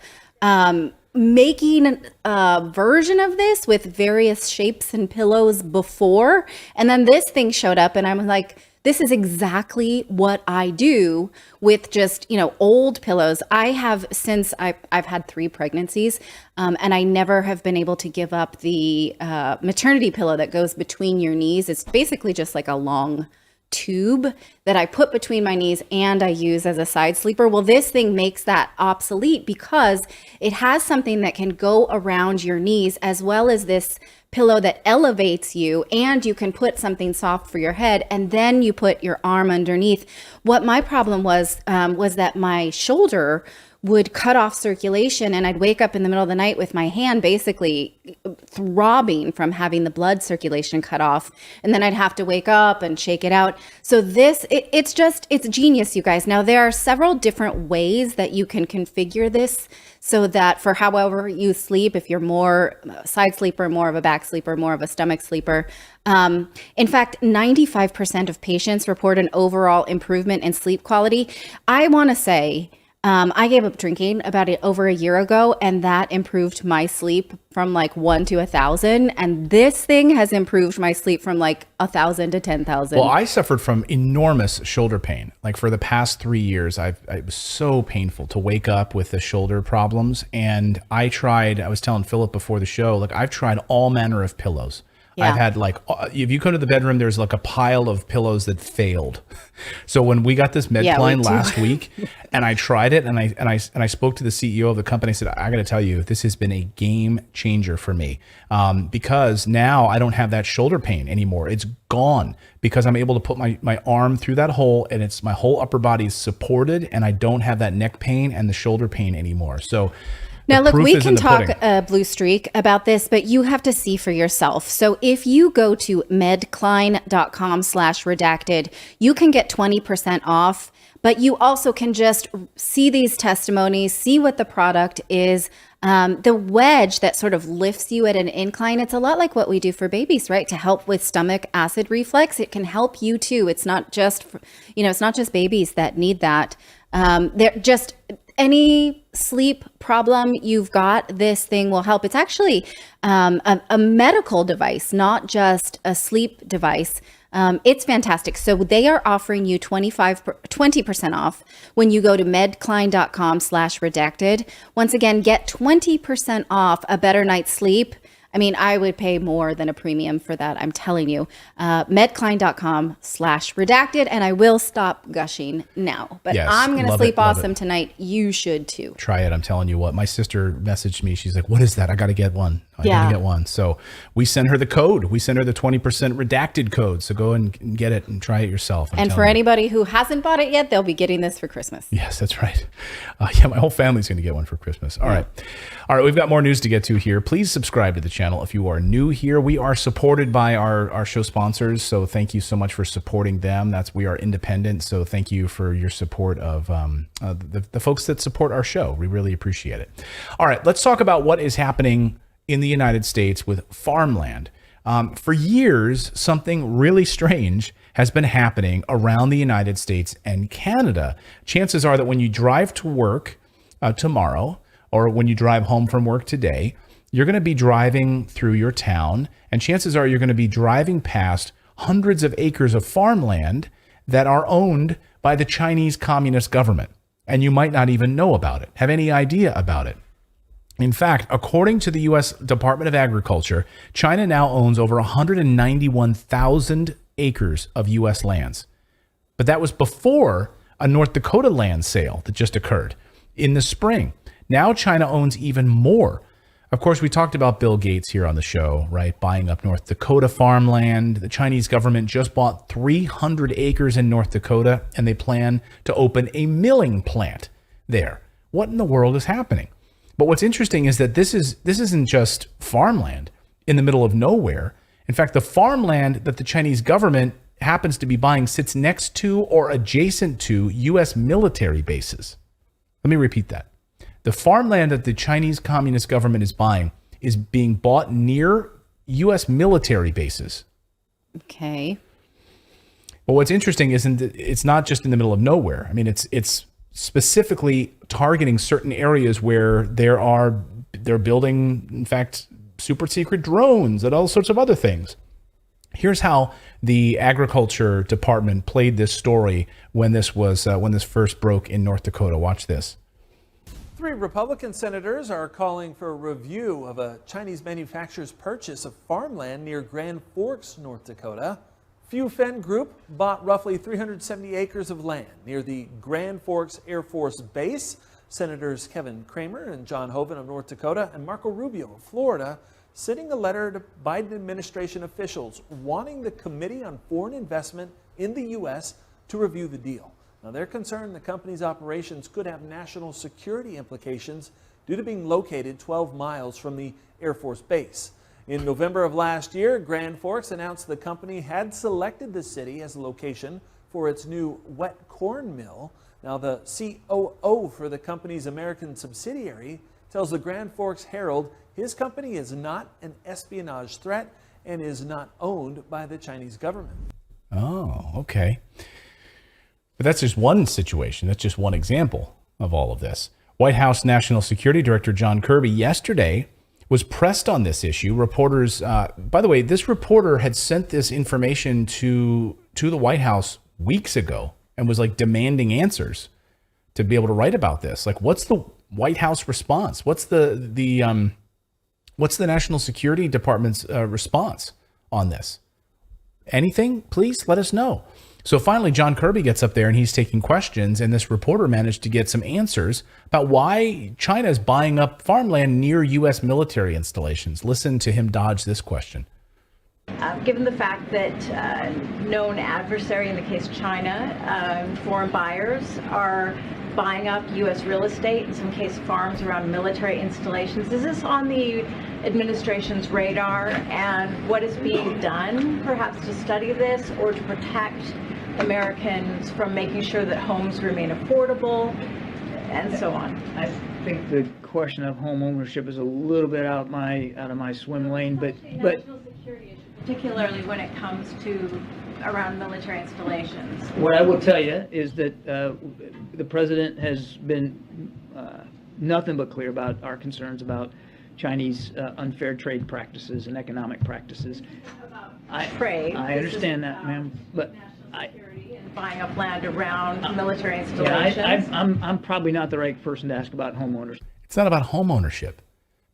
making a version of this with various shapes and pillows before. And then this thing showed up and I'm like, this is exactly what I do with just, old pillows. I have since I've had 3 pregnancies, and I never have been able to give up the maternity pillow that goes between your knees. It's basically just like a long tube that I put between my knees and I use as a side sleeper. Well, this thing makes that obsolete because it has something that can go around your knees as well as this pillow that elevates you, and you can put something soft for your head and then you put your arm underneath. What my problem was that my shoulder would cut off circulation and I'd wake up in the middle of the night with my hand basically throbbing from having the blood circulation cut off. And then I'd have to wake up and shake it out. So it's genius, you guys. Now, there are several different ways that you can configure this so that for however you sleep, if you're more side sleeper, more of a back sleeper, more of a stomach sleeper. In fact, 95% of patients report an overall improvement in sleep quality. I want to say, I gave up drinking about over a year ago, and that improved my sleep from like 1 to 1,000. And this thing has improved my sleep from like 1,000 to 10,000. Well, I suffered from enormous shoulder pain. Like for the past 3 years, it was so painful to wake up with the shoulder problems. And I was telling Philip before the show, like I've tried all manner of pillows. Yeah. I've had if you go to the bedroom, there's like a pile of pillows that failed. So when we got this Medcline last week and I tried it and I spoke to the CEO of the company, I said, I got to tell you, this has been a game changer for me because now I don't have that shoulder pain anymore. It's gone because I'm able to put my arm through that hole and my whole upper body is supported and I don't have that neck pain and the shoulder pain anymore. So now, look, we can talk Blue Streak about this, but you have to see for yourself. So if you go to medcline.com/redacted, you can get 20% off, but you also can just see these testimonies, see what the product is. The wedge that sort of lifts you at an incline, it's a lot like what we do for babies, right? To help with stomach acid reflux. It can help you too. It's not just, it's not just babies that need that. They're just any sleep problem you've got, this thing will help. It's actually a medical device, not just a sleep device. It's fantastic. So they are offering you 20% off when you go to medcline.com/redacted. Once again, get 20% off a better night's sleep. I mean, I would pay more than a premium for that. I'm telling you, medcline.com/redacted, and I will stop gushing now, but yes, I'm going to sleep awesome tonight. You should too. Try it. I'm telling you what, my sister messaged me. She's like, what is that? I got to get one. I got to get one. So we sent her the code. We sent her the 20% redacted code. So go and get it and try it yourself. And for anybody who hasn't bought it yet, they'll be getting this for Christmas. Yes, that's right. Yeah, my whole family's going to get one for Christmas. All right. All right. We've got more news to get to here. Please subscribe to the channel if you are new here. We are supported by our show sponsors. So thank you so much for supporting them. We are independent. So thank you for your support of the folks that support our show. We really appreciate it. All right. Let's talk about what is happening in the United States with farmland. For years, something really strange has been happening around the United States and Canada. Chances are that when you drive to work tomorrow, or when you drive home from work today, you're going to be driving through your town, and chances are you're going to be driving past hundreds of acres of farmland that are owned by the Chinese Communist government. And you might not even know about it, have any idea about it. In fact, according to the U.S. Department of Agriculture, China now owns over 191,000 acres of U.S. lands. But that was before a North Dakota land sale that just occurred in the spring. Now China owns even more. Of course, we talked about Bill Gates here on the show, right? Buying up North Dakota farmland. The Chinese government just bought 300 acres in North Dakota, and they plan to open a milling plant there. What in the world is happening? But what's interesting is that this isn't just farmland in the middle of nowhere. In fact, the farmland that the Chinese government happens to be buying sits next to or adjacent to U.S. military bases. Let me repeat that. The farmland that the Chinese Communist government is buying is being bought near U.S. military bases. Okay. But what's interesting is it's not just in the middle of nowhere. I mean, it's specifically targeting certain areas where they're building, in fact, super secret drones and all sorts of other things. Here's how the agriculture department played this story when this first broke in North Dakota. Watch this. 3 Republican senators are calling for a review of a Chinese manufacturer's purchase of farmland near Grand Forks, North Dakota. Phu Fen Group bought roughly 370 acres of land near the Grand Forks Air Force Base. Senators Kevin Cramer and John Hoeven of North Dakota and Marco Rubio of Florida sending a letter to Biden administration officials wanting the Committee on Foreign Investment in the U.S. to review the deal. Now, they're concerned the company's operations could have national security implications due to being located 12 miles from the Air Force Base. In November of last year, Grand Forks announced the company had selected the city as a location for its new wet corn mill. Now, the COO for the company's American subsidiary tells the Grand Forks Herald his company is not an espionage threat and is not owned by the Chinese government. Oh, okay. But that's just one situation. That's just one example of all of this. White House National Security Director John Kirby yesterday was pressed on this issue. Reporters, by the way, this reporter had sent this information to the White House weeks ago and was like demanding answers to be able to write about this. Like, what's the White House response? What's the National Security Department's response on this? Anything? Please let us know. So finally, John Kirby gets up there and he's taking questions, and this reporter managed to get some answers about why China is buying up farmland near U.S. military installations. Listen to him dodge this question. Given the fact that known adversary, in the case China, foreign buyers are buying up U.S. real estate, in some cases farms around military installations, is this on the administration's radar, and what is being done perhaps to study this or to protect Americans from making sure that homes remain affordable and so on? I think the question of home ownership is a little bit out of my swim lane, but national security issue, particularly when it comes to around military installations. What I will tell you is that the president has been nothing but clear about our concerns about Chinese unfair trade practices and economic practices. Trade. I understand that, ma'am, but buying up land around military installations. Yeah, I'm probably not the right person to ask about homeowners. It's not about home ownership,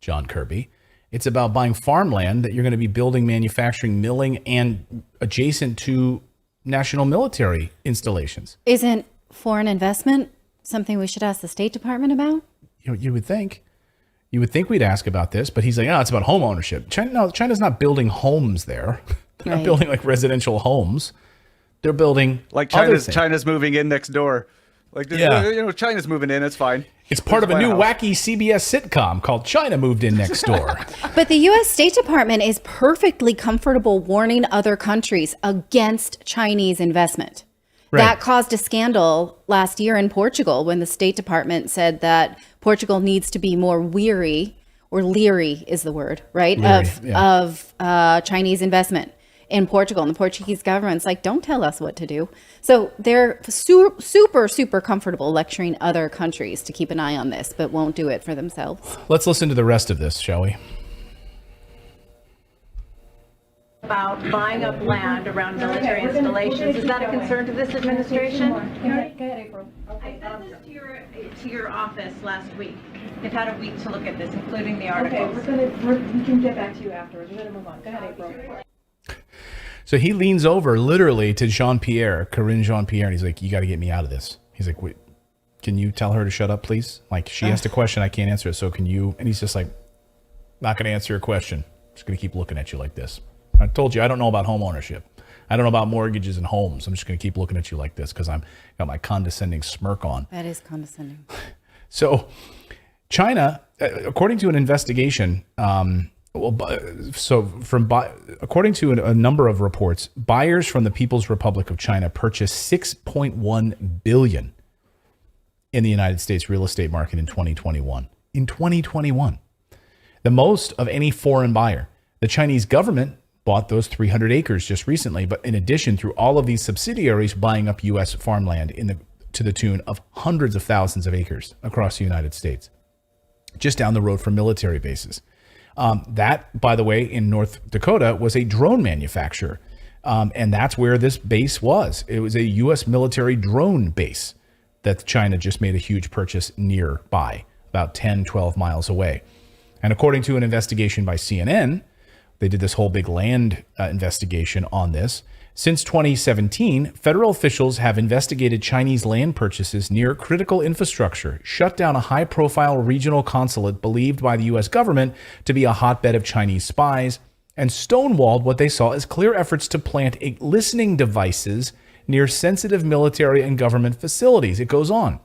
John Kirby. It's about buying farmland that you're going to be building, manufacturing, milling, and adjacent to national military installations. Isn't foreign investment something we should ask the State Department about? You would think. You would think we'd ask about this, but he's like, it's about home ownership. China's not building homes there. They're not building like residential homes. They're building like China's moving in next door. Like, China's moving in. It's fine. It's part of a new wacky CBS sitcom called China Moved In Next Door. But the U.S. State Department is perfectly comfortable warning other countries against Chinese investment. Right. That caused a scandal last year in Portugal when the State Department said that Portugal needs to be more weary, or leery is the word, right? Leery, of Chinese investment in Portugal. And the Portuguese government's like, don't tell us what to do. So they're super comfortable lecturing other countries to keep an eye on this, but won't do it for themselves. Let's listen to the rest of this, shall we? About buying up land around military installations. Is that a concern to this administration? I sent this to your office last week. They've had a week to look at this, including the articles. Okay, we can get back to you afterwards. We're going to move on. Go ahead, April. So he leans over literally to Karine Jean-Pierre, and he's like, you got to get me out of this. He's like, wait, can you tell her to shut up, please? Like, she asked a question, I can't answer it, so can you? And he's just like, not going to answer your question. I'm just going to keep looking at you like this. I told you, I don't know about home ownership. I don't know about mortgages and homes. I'm just going to keep looking at you like this because I'm got my condescending smirk on. That is condescending. So China, according to an investigation, according to a number of reports, buyers from the People's Republic of China purchased $6.1 billion in the United States real estate market in 2021. In 2021, the most of any foreign buyer. The Chinese government bought those 300 acres just recently, but in addition, through all of these subsidiaries buying up U.S. farmland to the tune of hundreds of thousands of acres across the United States, just down the road from military bases. That, by the way, in North Dakota was a drone manufacturer. And that's where this base was. It was a U.S. military drone base that China just made a huge purchase nearby, about 10, 12 miles away. And according to an investigation by CNN, they did this whole big land investigation on this. Since 2017, federal officials have investigated Chinese land purchases near critical infrastructure, shut down a high-profile regional consulate believed by the U.S. government to be a hotbed of Chinese spies, and stonewalled what they saw as clear efforts to plant listening devices near sensitive military and government facilities. It goes on.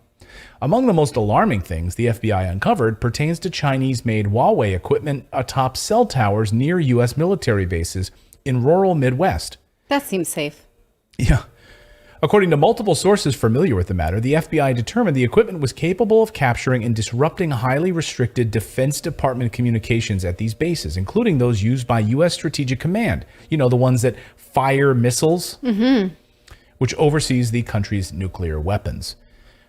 Among the most alarming things the FBI uncovered pertains to Chinese-made Huawei equipment atop cell towers near U.S. military bases in rural Midwest. That seems safe. Yeah. According to multiple sources familiar with the matter, the FBI determined the equipment was capable of capturing and disrupting highly restricted Defense Department communications at these bases, including those used by U.S. Strategic Command, the ones that fire missiles, which oversees the country's nuclear weapons.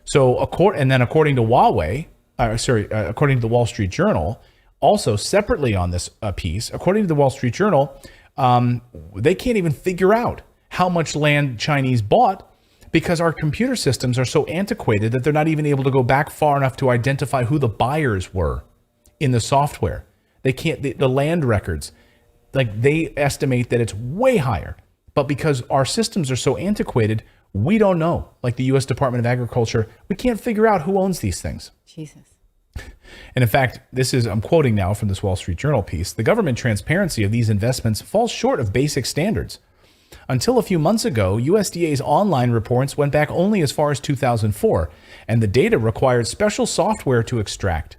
So, according to according to the Wall Street Journal, also separately on this piece, according to the Wall Street Journal, they can't even figure out how much land Chinese bought because our computer systems are so antiquated that they're not even able to go back far enough to identify who the buyers were in the software. They can't, the land records, they estimate that it's way higher. But because our systems are so antiquated, we don't know. Like the U.S. Department of Agriculture, we can't figure out who owns these things. Jesus. And in fact, I'm quoting now from this Wall Street Journal piece, the government transparency of these investments falls short of basic standards. Until a few months ago, USDA's online reports went back only as far as 2004, and the data required special software to extract.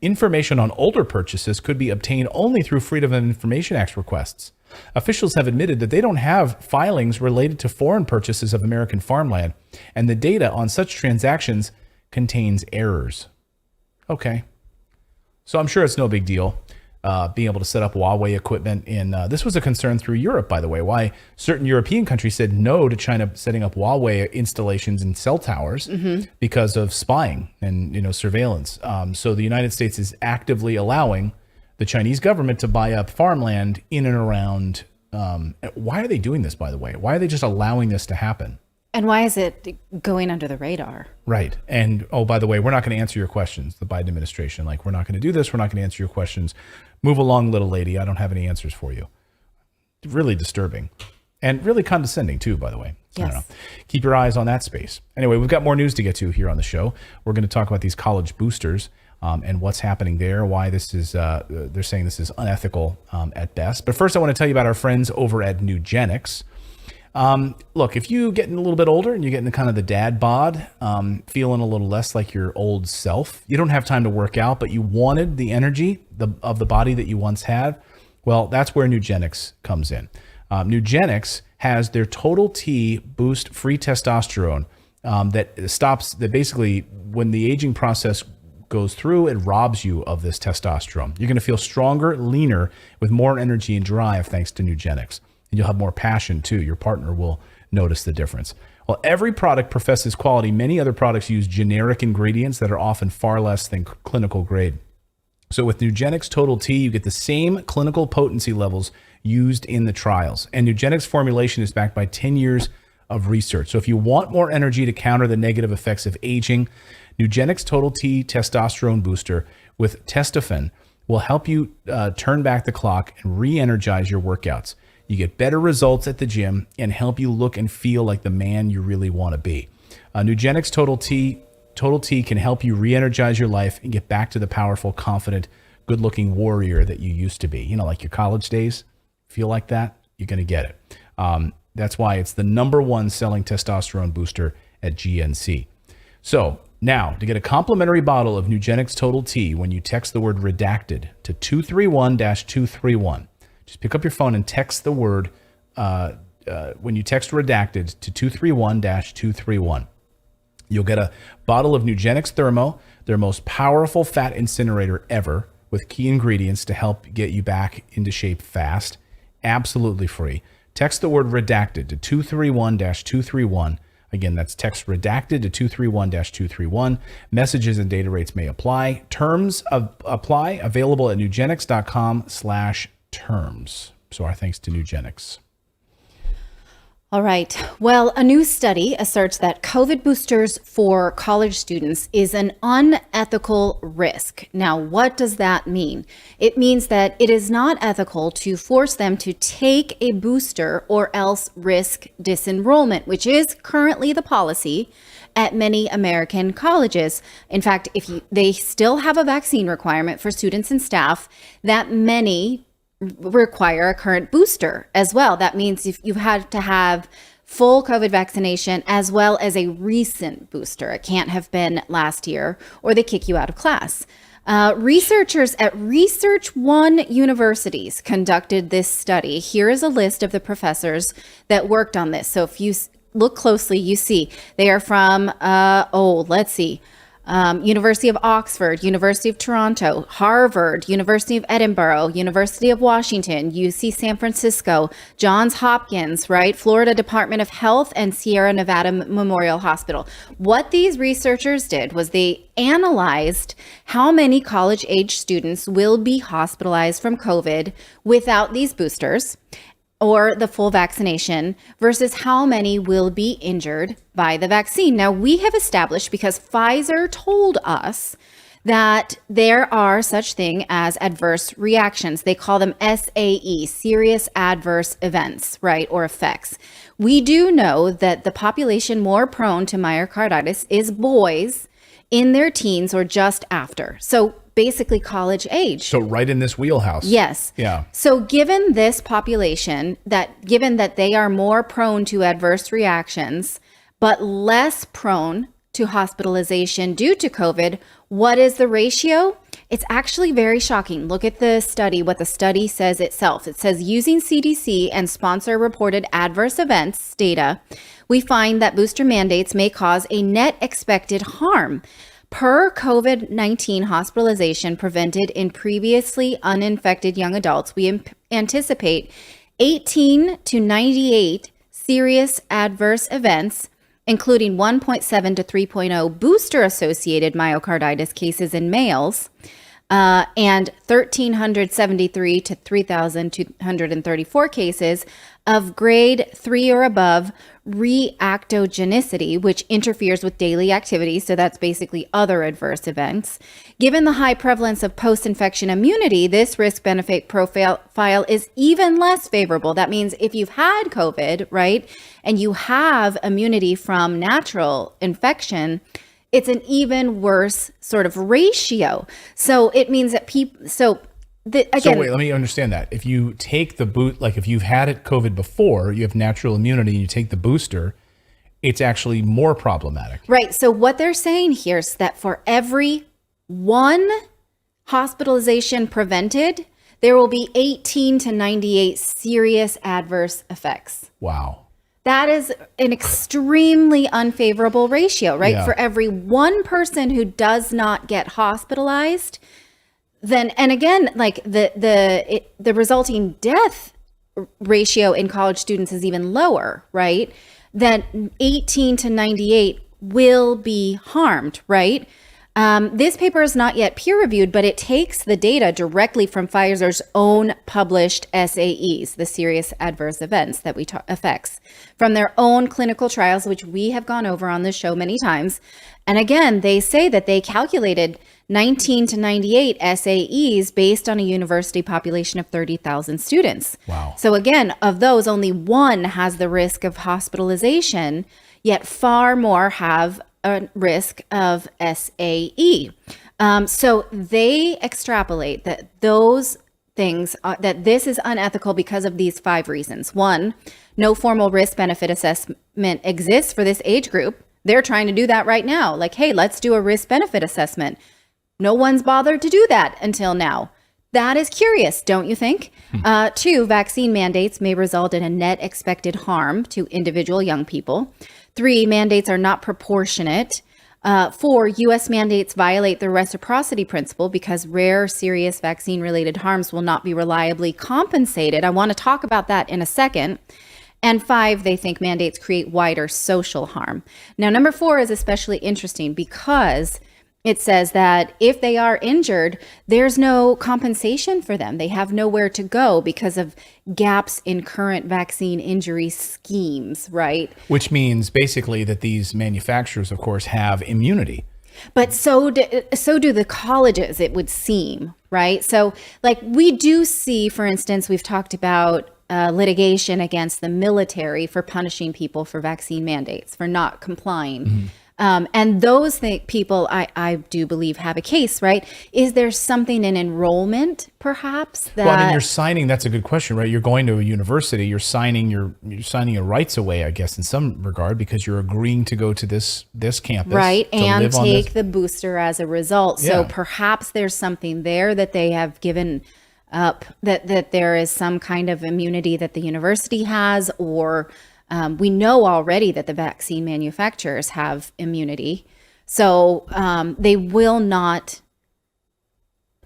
Information on older purchases could be obtained only through Freedom of Information Act requests. Officials have admitted that they don't have filings related to foreign purchases of American farmland, and the data on such transactions contains errors. Okay. So I'm sure it's no big deal being able to set up Huawei equipment in, this was a concern through Europe, by the way, why certain European countries said no to China setting up Huawei installations in cell towers because of spying and, surveillance. So the United States is actively allowing the Chinese government to buy up farmland in and around. Why are they doing this, by the way? Why are they just allowing this to happen? And why is it going under the radar? Right. And, oh, by the way, we're not going to answer your questions, the Biden administration. We're not going to do this. We're not going to answer your questions. Move along, little lady. I don't have any answers for you. Really disturbing. And really condescending, too, by the way. Yes. I don't know. Keep your eyes on that space. Anyway, we've got more news to get to here on the show. We're going to talk about these college boosters and what's happening there, why this is, they're saying this is unethical at best. But first, I want to tell you about our friends over at Nugenics. Look, if you're getting a little bit older and you're getting kind of the dad bod, feeling a little less like your old self, you don't have time to work out, but you wanted the energy of the body that you once had, well, that's where Nugenics comes in. Nugenics has their Total T Boost free testosterone that basically, when the aging process goes through, it robs you of this testosterone. You're going to feel stronger, leaner, with more energy and drive thanks to Nugenics. And you'll have more passion too. Your partner will notice the difference. Well, every product professes quality. Many other products use generic ingredients that are often far less than clinical grade. So with Nugenics Total T, you get the same clinical potency levels used in the trials. And Nugenics formulation is backed by 10 years of research. So if you want more energy to counter the negative effects of aging, Nugenics Total T Testosterone Booster with Testofen will help you turn back the clock and re-energize your workouts. You get better results at the gym and help you look and feel like the man you really want to be. Nugenics Total T can help you re-energize your life and get back to the powerful, confident, good-looking warrior that you used to be. Like your college days. Feel like that? You're going to get it. That's why it's the #1 selling testosterone booster at GNC. So now, to get a complimentary bottle of Nugenics Total T when you text the word redacted to 231-231. Just pick up your phone and text the word, when you text redacted to 231-231. You'll get a bottle of Nugenix Thermo, their most powerful fat incinerator ever, with key ingredients to help get you back into shape fast. Absolutely free. Text the word redacted to 231-231. Again, that's text redacted to 231-231. Messages and data rates may apply. Terms apply. Available at nugenix.com/terms. So our thanks to Nugenix. All right. Well, a new study asserts that COVID boosters for college students is an unethical risk. Now, what does that mean? It means that it is not ethical to force them to take a booster or else risk disenrollment, which is currently the policy at many American colleges. In fact, they still have a vaccine requirement for students and staff, that many require a current booster as well. That means if you had to have full COVID vaccination as well as a recent booster. It can't have been last year or they kick you out of class. Researchers at Research One universities conducted this study. Here is a list of the professors that worked on this. So if you look closely, you see they are from, University of Oxford, University of Toronto, Harvard, University of Edinburgh, University of Washington, UC San Francisco, Johns Hopkins, right? Florida Department of Health and Sierra Nevada Memorial Hospital. What these researchers did was they analyzed how many college-age students will be hospitalized from COVID without these boosters or the full vaccination versus how many will be injured by the vaccine. Now, we have established, because Pfizer told us that there are such thing as adverse reactions. They call them SAE, serious adverse events, right, or effects. We do know that the population more prone to myocarditis is boys in their teens or just after. So basically college age. So right in this wheelhouse. Yes. Yeah. So given this population, given that they are more prone to adverse reactions, but less prone to hospitalization due to COVID, what is the ratio? It's actually very shocking. Look at the study, what the study says itself. It says, using CDC and sponsor reported adverse events data, we find that booster mandates may cause a net expected harm per COVID-19 hospitalization prevented in previously uninfected young adults. We anticipate 18 to 98 serious adverse events, including 1.7 to 3.0 booster-associated myocarditis cases in males, and 1,373 to 3,234 cases of grade 3 or above reactogenicity, which interferes with daily activities. So that's basically other adverse events. Given the high prevalence of post-infection immunity, this risk-benefit profile is even less favorable. That means if you've had COVID, right, and you have immunity from natural infection, it's an even worse sort of ratio. So it means that people, again, So wait, let me understand that. If you take the if you've had it COVID before, you have natural immunity and you take the booster, it's actually more problematic. Right. So what they're saying here is that for every one hospitalization prevented, there will be 18 to 98 serious adverse effects. Wow. That is an extremely unfavorable ratio, right? Yeah. For every one person who does not get hospitalized, then, and again, like the resulting death ratio in college students is even lower, right? Then 18 to 98 will be harmed, right? This paper is not yet peer-reviewed, but it takes the data directly from Pfizer's own published SAEs, the serious adverse events that we effects, from their own clinical trials, which we have gone over on this show many times. And again, they say that they calculated 19 to 98 SAEs based on a university population of 30,000 students. Wow. So again, of those, only one has the risk of hospitalization, yet far more have a risk of SAE. So they extrapolate that those things, that this is unethical because of these 5 reasons. 1, no formal risk benefit assessment exists for this age group. They're trying to do that right now. Like, hey, let's do a risk benefit assessment. No one's bothered to do that until now. That is curious, don't you think? 2, vaccine mandates may result in a net expected harm to individual young people. 3, mandates are not proportionate. 4, U.S. mandates violate the reciprocity principle because rare, serious vaccine-related harms will not be reliably compensated. I want to talk about that in a second. And 5, they think mandates create wider social harm. Now, number 4 is especially interesting because it says that if they are injured, there's no compensation for them. They have nowhere to go because of gaps in current vaccine injury schemes, right? Which means basically that these manufacturers, of course, have immunity. But so do the colleges, it would seem, right? So like we do see, for instance, we've talked about litigation against the military for punishing people for vaccine mandates, for not complying. Mm-hmm. And those people, I do believe, have a case, right? Is there something in enrollment, perhaps? That... Well, I mean, you're signing. That's a good question, right? You're going to a university. You're signing your rights away, I guess, in some regard, because you're agreeing to go to this campus, right? And take the booster as a result. So yeah. Perhaps there's something there that they have given up. That there is some kind of immunity that the university has, or we know already that the vaccine manufacturers have immunity, so they will not.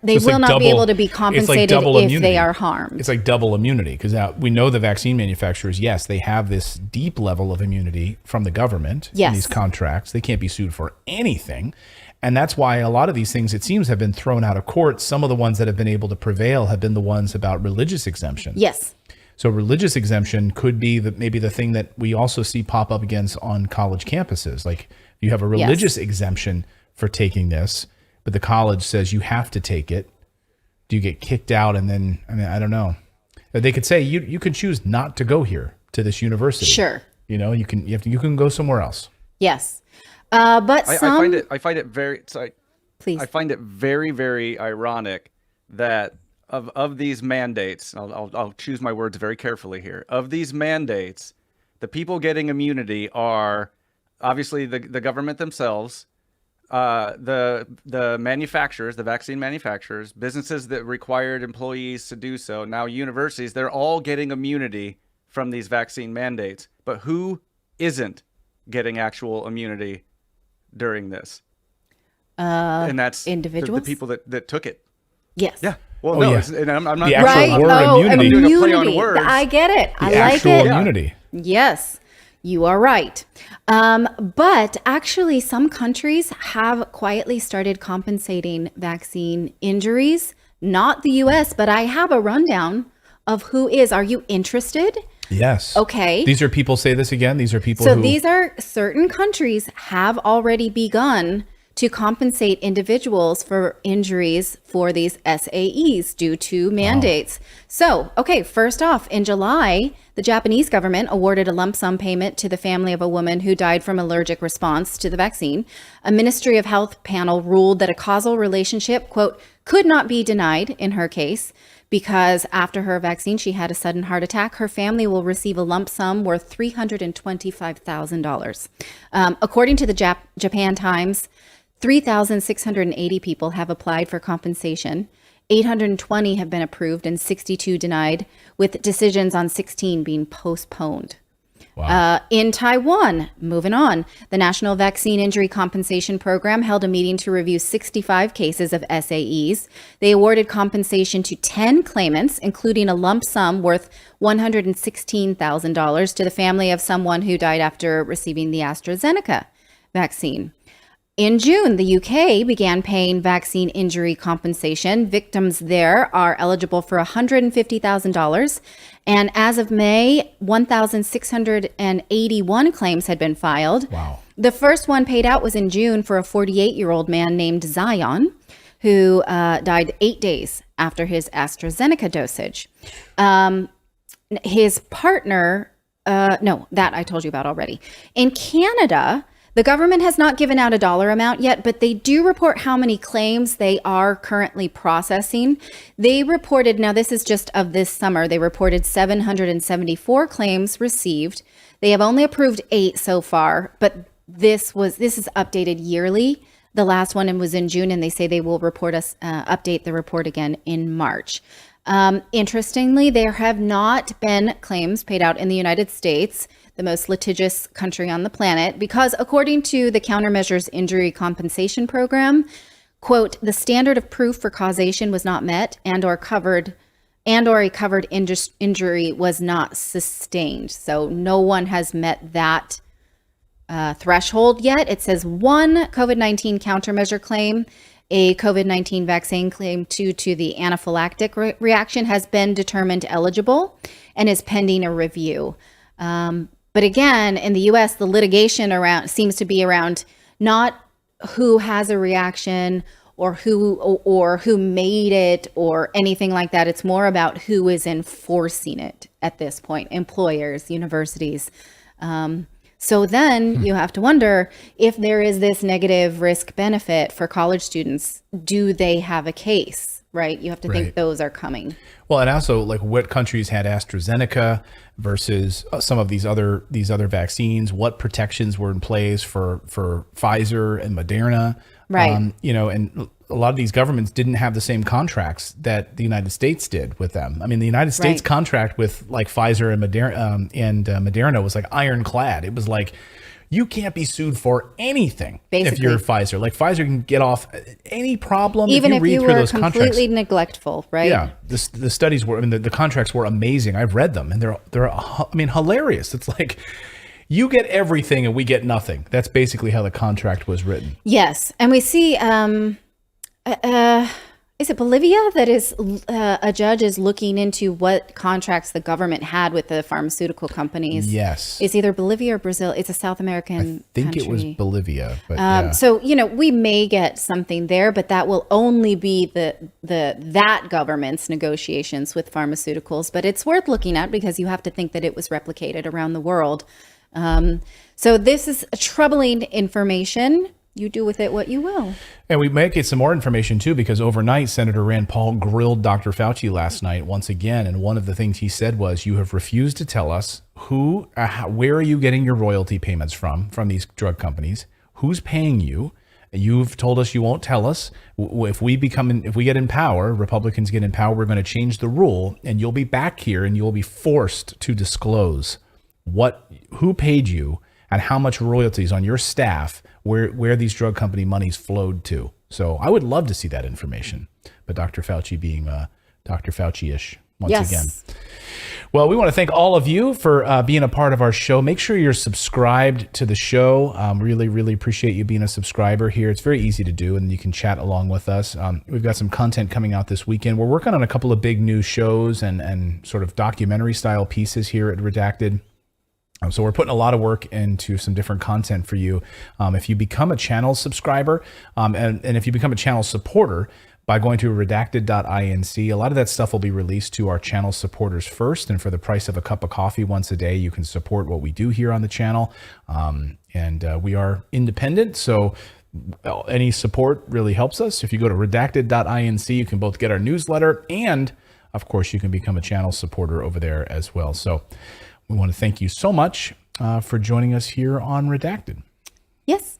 They will not be able to be compensated if they are harmed. It's like double immunity because we know the vaccine manufacturers. Yes, they have this deep level of immunity from the government. Yes. In these contracts, they can't be sued for anything, and that's why a lot of these things, it seems, have been thrown out of court. Some of the ones that have been able to prevail have been the ones about religious exemption. Yes. So religious exemption could be maybe the thing that we also see pop up against on college campuses. Like you have a religious exemption for taking this, but the college says you have to take it. Do you get kicked out? And then, I mean, I don't know. They could say you can choose not to go here to this university. Sure. You know, you can go somewhere else. Yes. But I find it very, sorry. Please. I find it very, very ironic that of these mandates, I'll choose my words very carefully here. Of these mandates, the people getting immunity are obviously the government themselves, the manufacturers, the vaccine manufacturers, businesses that required employees to do so, now universities, they're all getting immunity from these vaccine mandates. But who isn't getting actual immunity during this? And that's individuals? the people that took it. Yes. Yeah. Well, yeah. I'm not the actual word immunity. I'm doing a play on words. I get it. I like it. Actual immunity. Yes, you are right. But actually, some countries have quietly started compensating vaccine injuries. Not the U.S., but I have a rundown of who is. Are you interested? Yes. Okay. These are people, say this again, these are people So these are certain countries have already begun to compensate individuals for injuries for these SAEs due to mandates. Wow. So, okay, first off, in July, the Japanese government awarded a lump sum payment to the family of a woman who died from allergic response to the vaccine. A Ministry of Health panel ruled that a causal relationship, quote, could not be denied in her case because after her vaccine, she had a sudden heart attack. Her family will receive a lump sum worth $325,000. According to the Japan Times, 3,680 people have applied for compensation. 820 have been approved and 62 denied, with decisions on 16 being postponed. Wow. In Taiwan, moving on, the National Vaccine Injury Compensation Program held a meeting to review 65 cases of SAEs. They awarded compensation to 10 claimants, including a lump sum worth $116,000 to the family of someone who died after receiving the AstraZeneca vaccine. In June, the UK began paying vaccine injury compensation. Victims there are eligible for $150,000. And as of May, 1,681 claims had been filed. Wow. The first one paid out was in June for a 48-year-old man named Zion, who died 8 days after his AstraZeneca dosage. His partner, that I told you about already. In Canada, the government has not given out a dollar amount yet, but they do report how many claims they are currently processing. They reported, now this is just of this summer, they reported 774 claims received. They have only approved 8 so far, but this is updated yearly. The last one was in June, and they say they will update the report again in March. Interestingly, there have not been claims paid out in the United States, the most litigious country on the planet, because according to the Countermeasures Injury Compensation Program, quote, the standard of proof for causation was not met and or a covered injury was not sustained. So no one has met that threshold yet. It says one COVID-19 countermeasure claim, a COVID-19 vaccine claim due to the anaphylactic reaction has been determined eligible and is pending a review. But again, in the U.S., the litigation seems to be around not who has a reaction or who made it or anything like that. It's more about who is enforcing it at this point, employers, universities. So then you have to wonder, if there is this negative risk benefit for college students, do they have a case, right? You have to think those are coming. Well, and also like what countries had AstraZeneca versus some of these other vaccines, what protections were in place for Pfizer and Moderna. Right. And a lot of these governments didn't have the same contracts that the United States did with them. I mean, the United States contract with like Pfizer and Moderna was like ironclad. It was like, you can't be sued for anything if you're Pfizer. Like Pfizer can get off any problem even if you read through those contracts. Completely neglectful, right? Yeah, the studies were, I mean, the contracts were amazing. I've read them, and they're I mean, hilarious. It's like, you get everything and we get nothing. That's basically how the contract was written. Yes, and we see, is it Bolivia that is a judge is looking into what contracts the government had with the pharmaceutical companies? Yes, it's either Bolivia or Brazil. It's a South American. I think country. It was Bolivia, but yeah. So we may get something there, but that will only be that government's negotiations with pharmaceuticals. But it's worth looking at because you have to think that it was replicated around the world. So this is troubling information. You do with it what you will. And we might get some more information too, because overnight, Senator Rand Paul grilled Dr. Fauci last night once again. And one of the things he said was, you have refused to tell us where are you getting your royalty payments from these drug companies? Who's paying you? You've told us you won't tell us. If we get in power, Republicans get in power, we're going to change the rule, and you'll be back here and you'll be forced to disclose who paid you and how much royalties on your staff, where these drug company monies flowed to. So I would love to see that information. But Dr. Fauci being Dr. Fauci-ish once again. Well, we want to thank all of you for being a part of our show. Make sure you're subscribed to the show. Really, really appreciate you being a subscriber here. It's very easy to do, and you can chat along with us. We've got some content coming out this weekend. We're working on a couple of big new shows and sort of documentary style pieces here at Redacted. So we're putting a lot of work into some different content for you. If you become a channel subscriber, and if you become a channel supporter by going to redacted.inc, a lot of that stuff will be released to our channel supporters first. And for the price of a cup of coffee once a day, you can support what we do here on the channel. And we are independent, so any support really helps us. If you go to redacted.inc, you can both get our newsletter and, of course, you can become a channel supporter over there as well. So we want to thank you so much for joining us here on Redacted. Yes.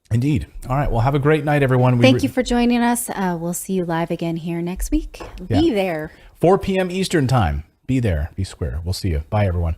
Indeed. All right. Well, have a great night, everyone. Thank you for joining us. We'll see you live again here next week. Be there. 4 p.m. Eastern time. Be there. Be square. We'll see you. Bye, everyone.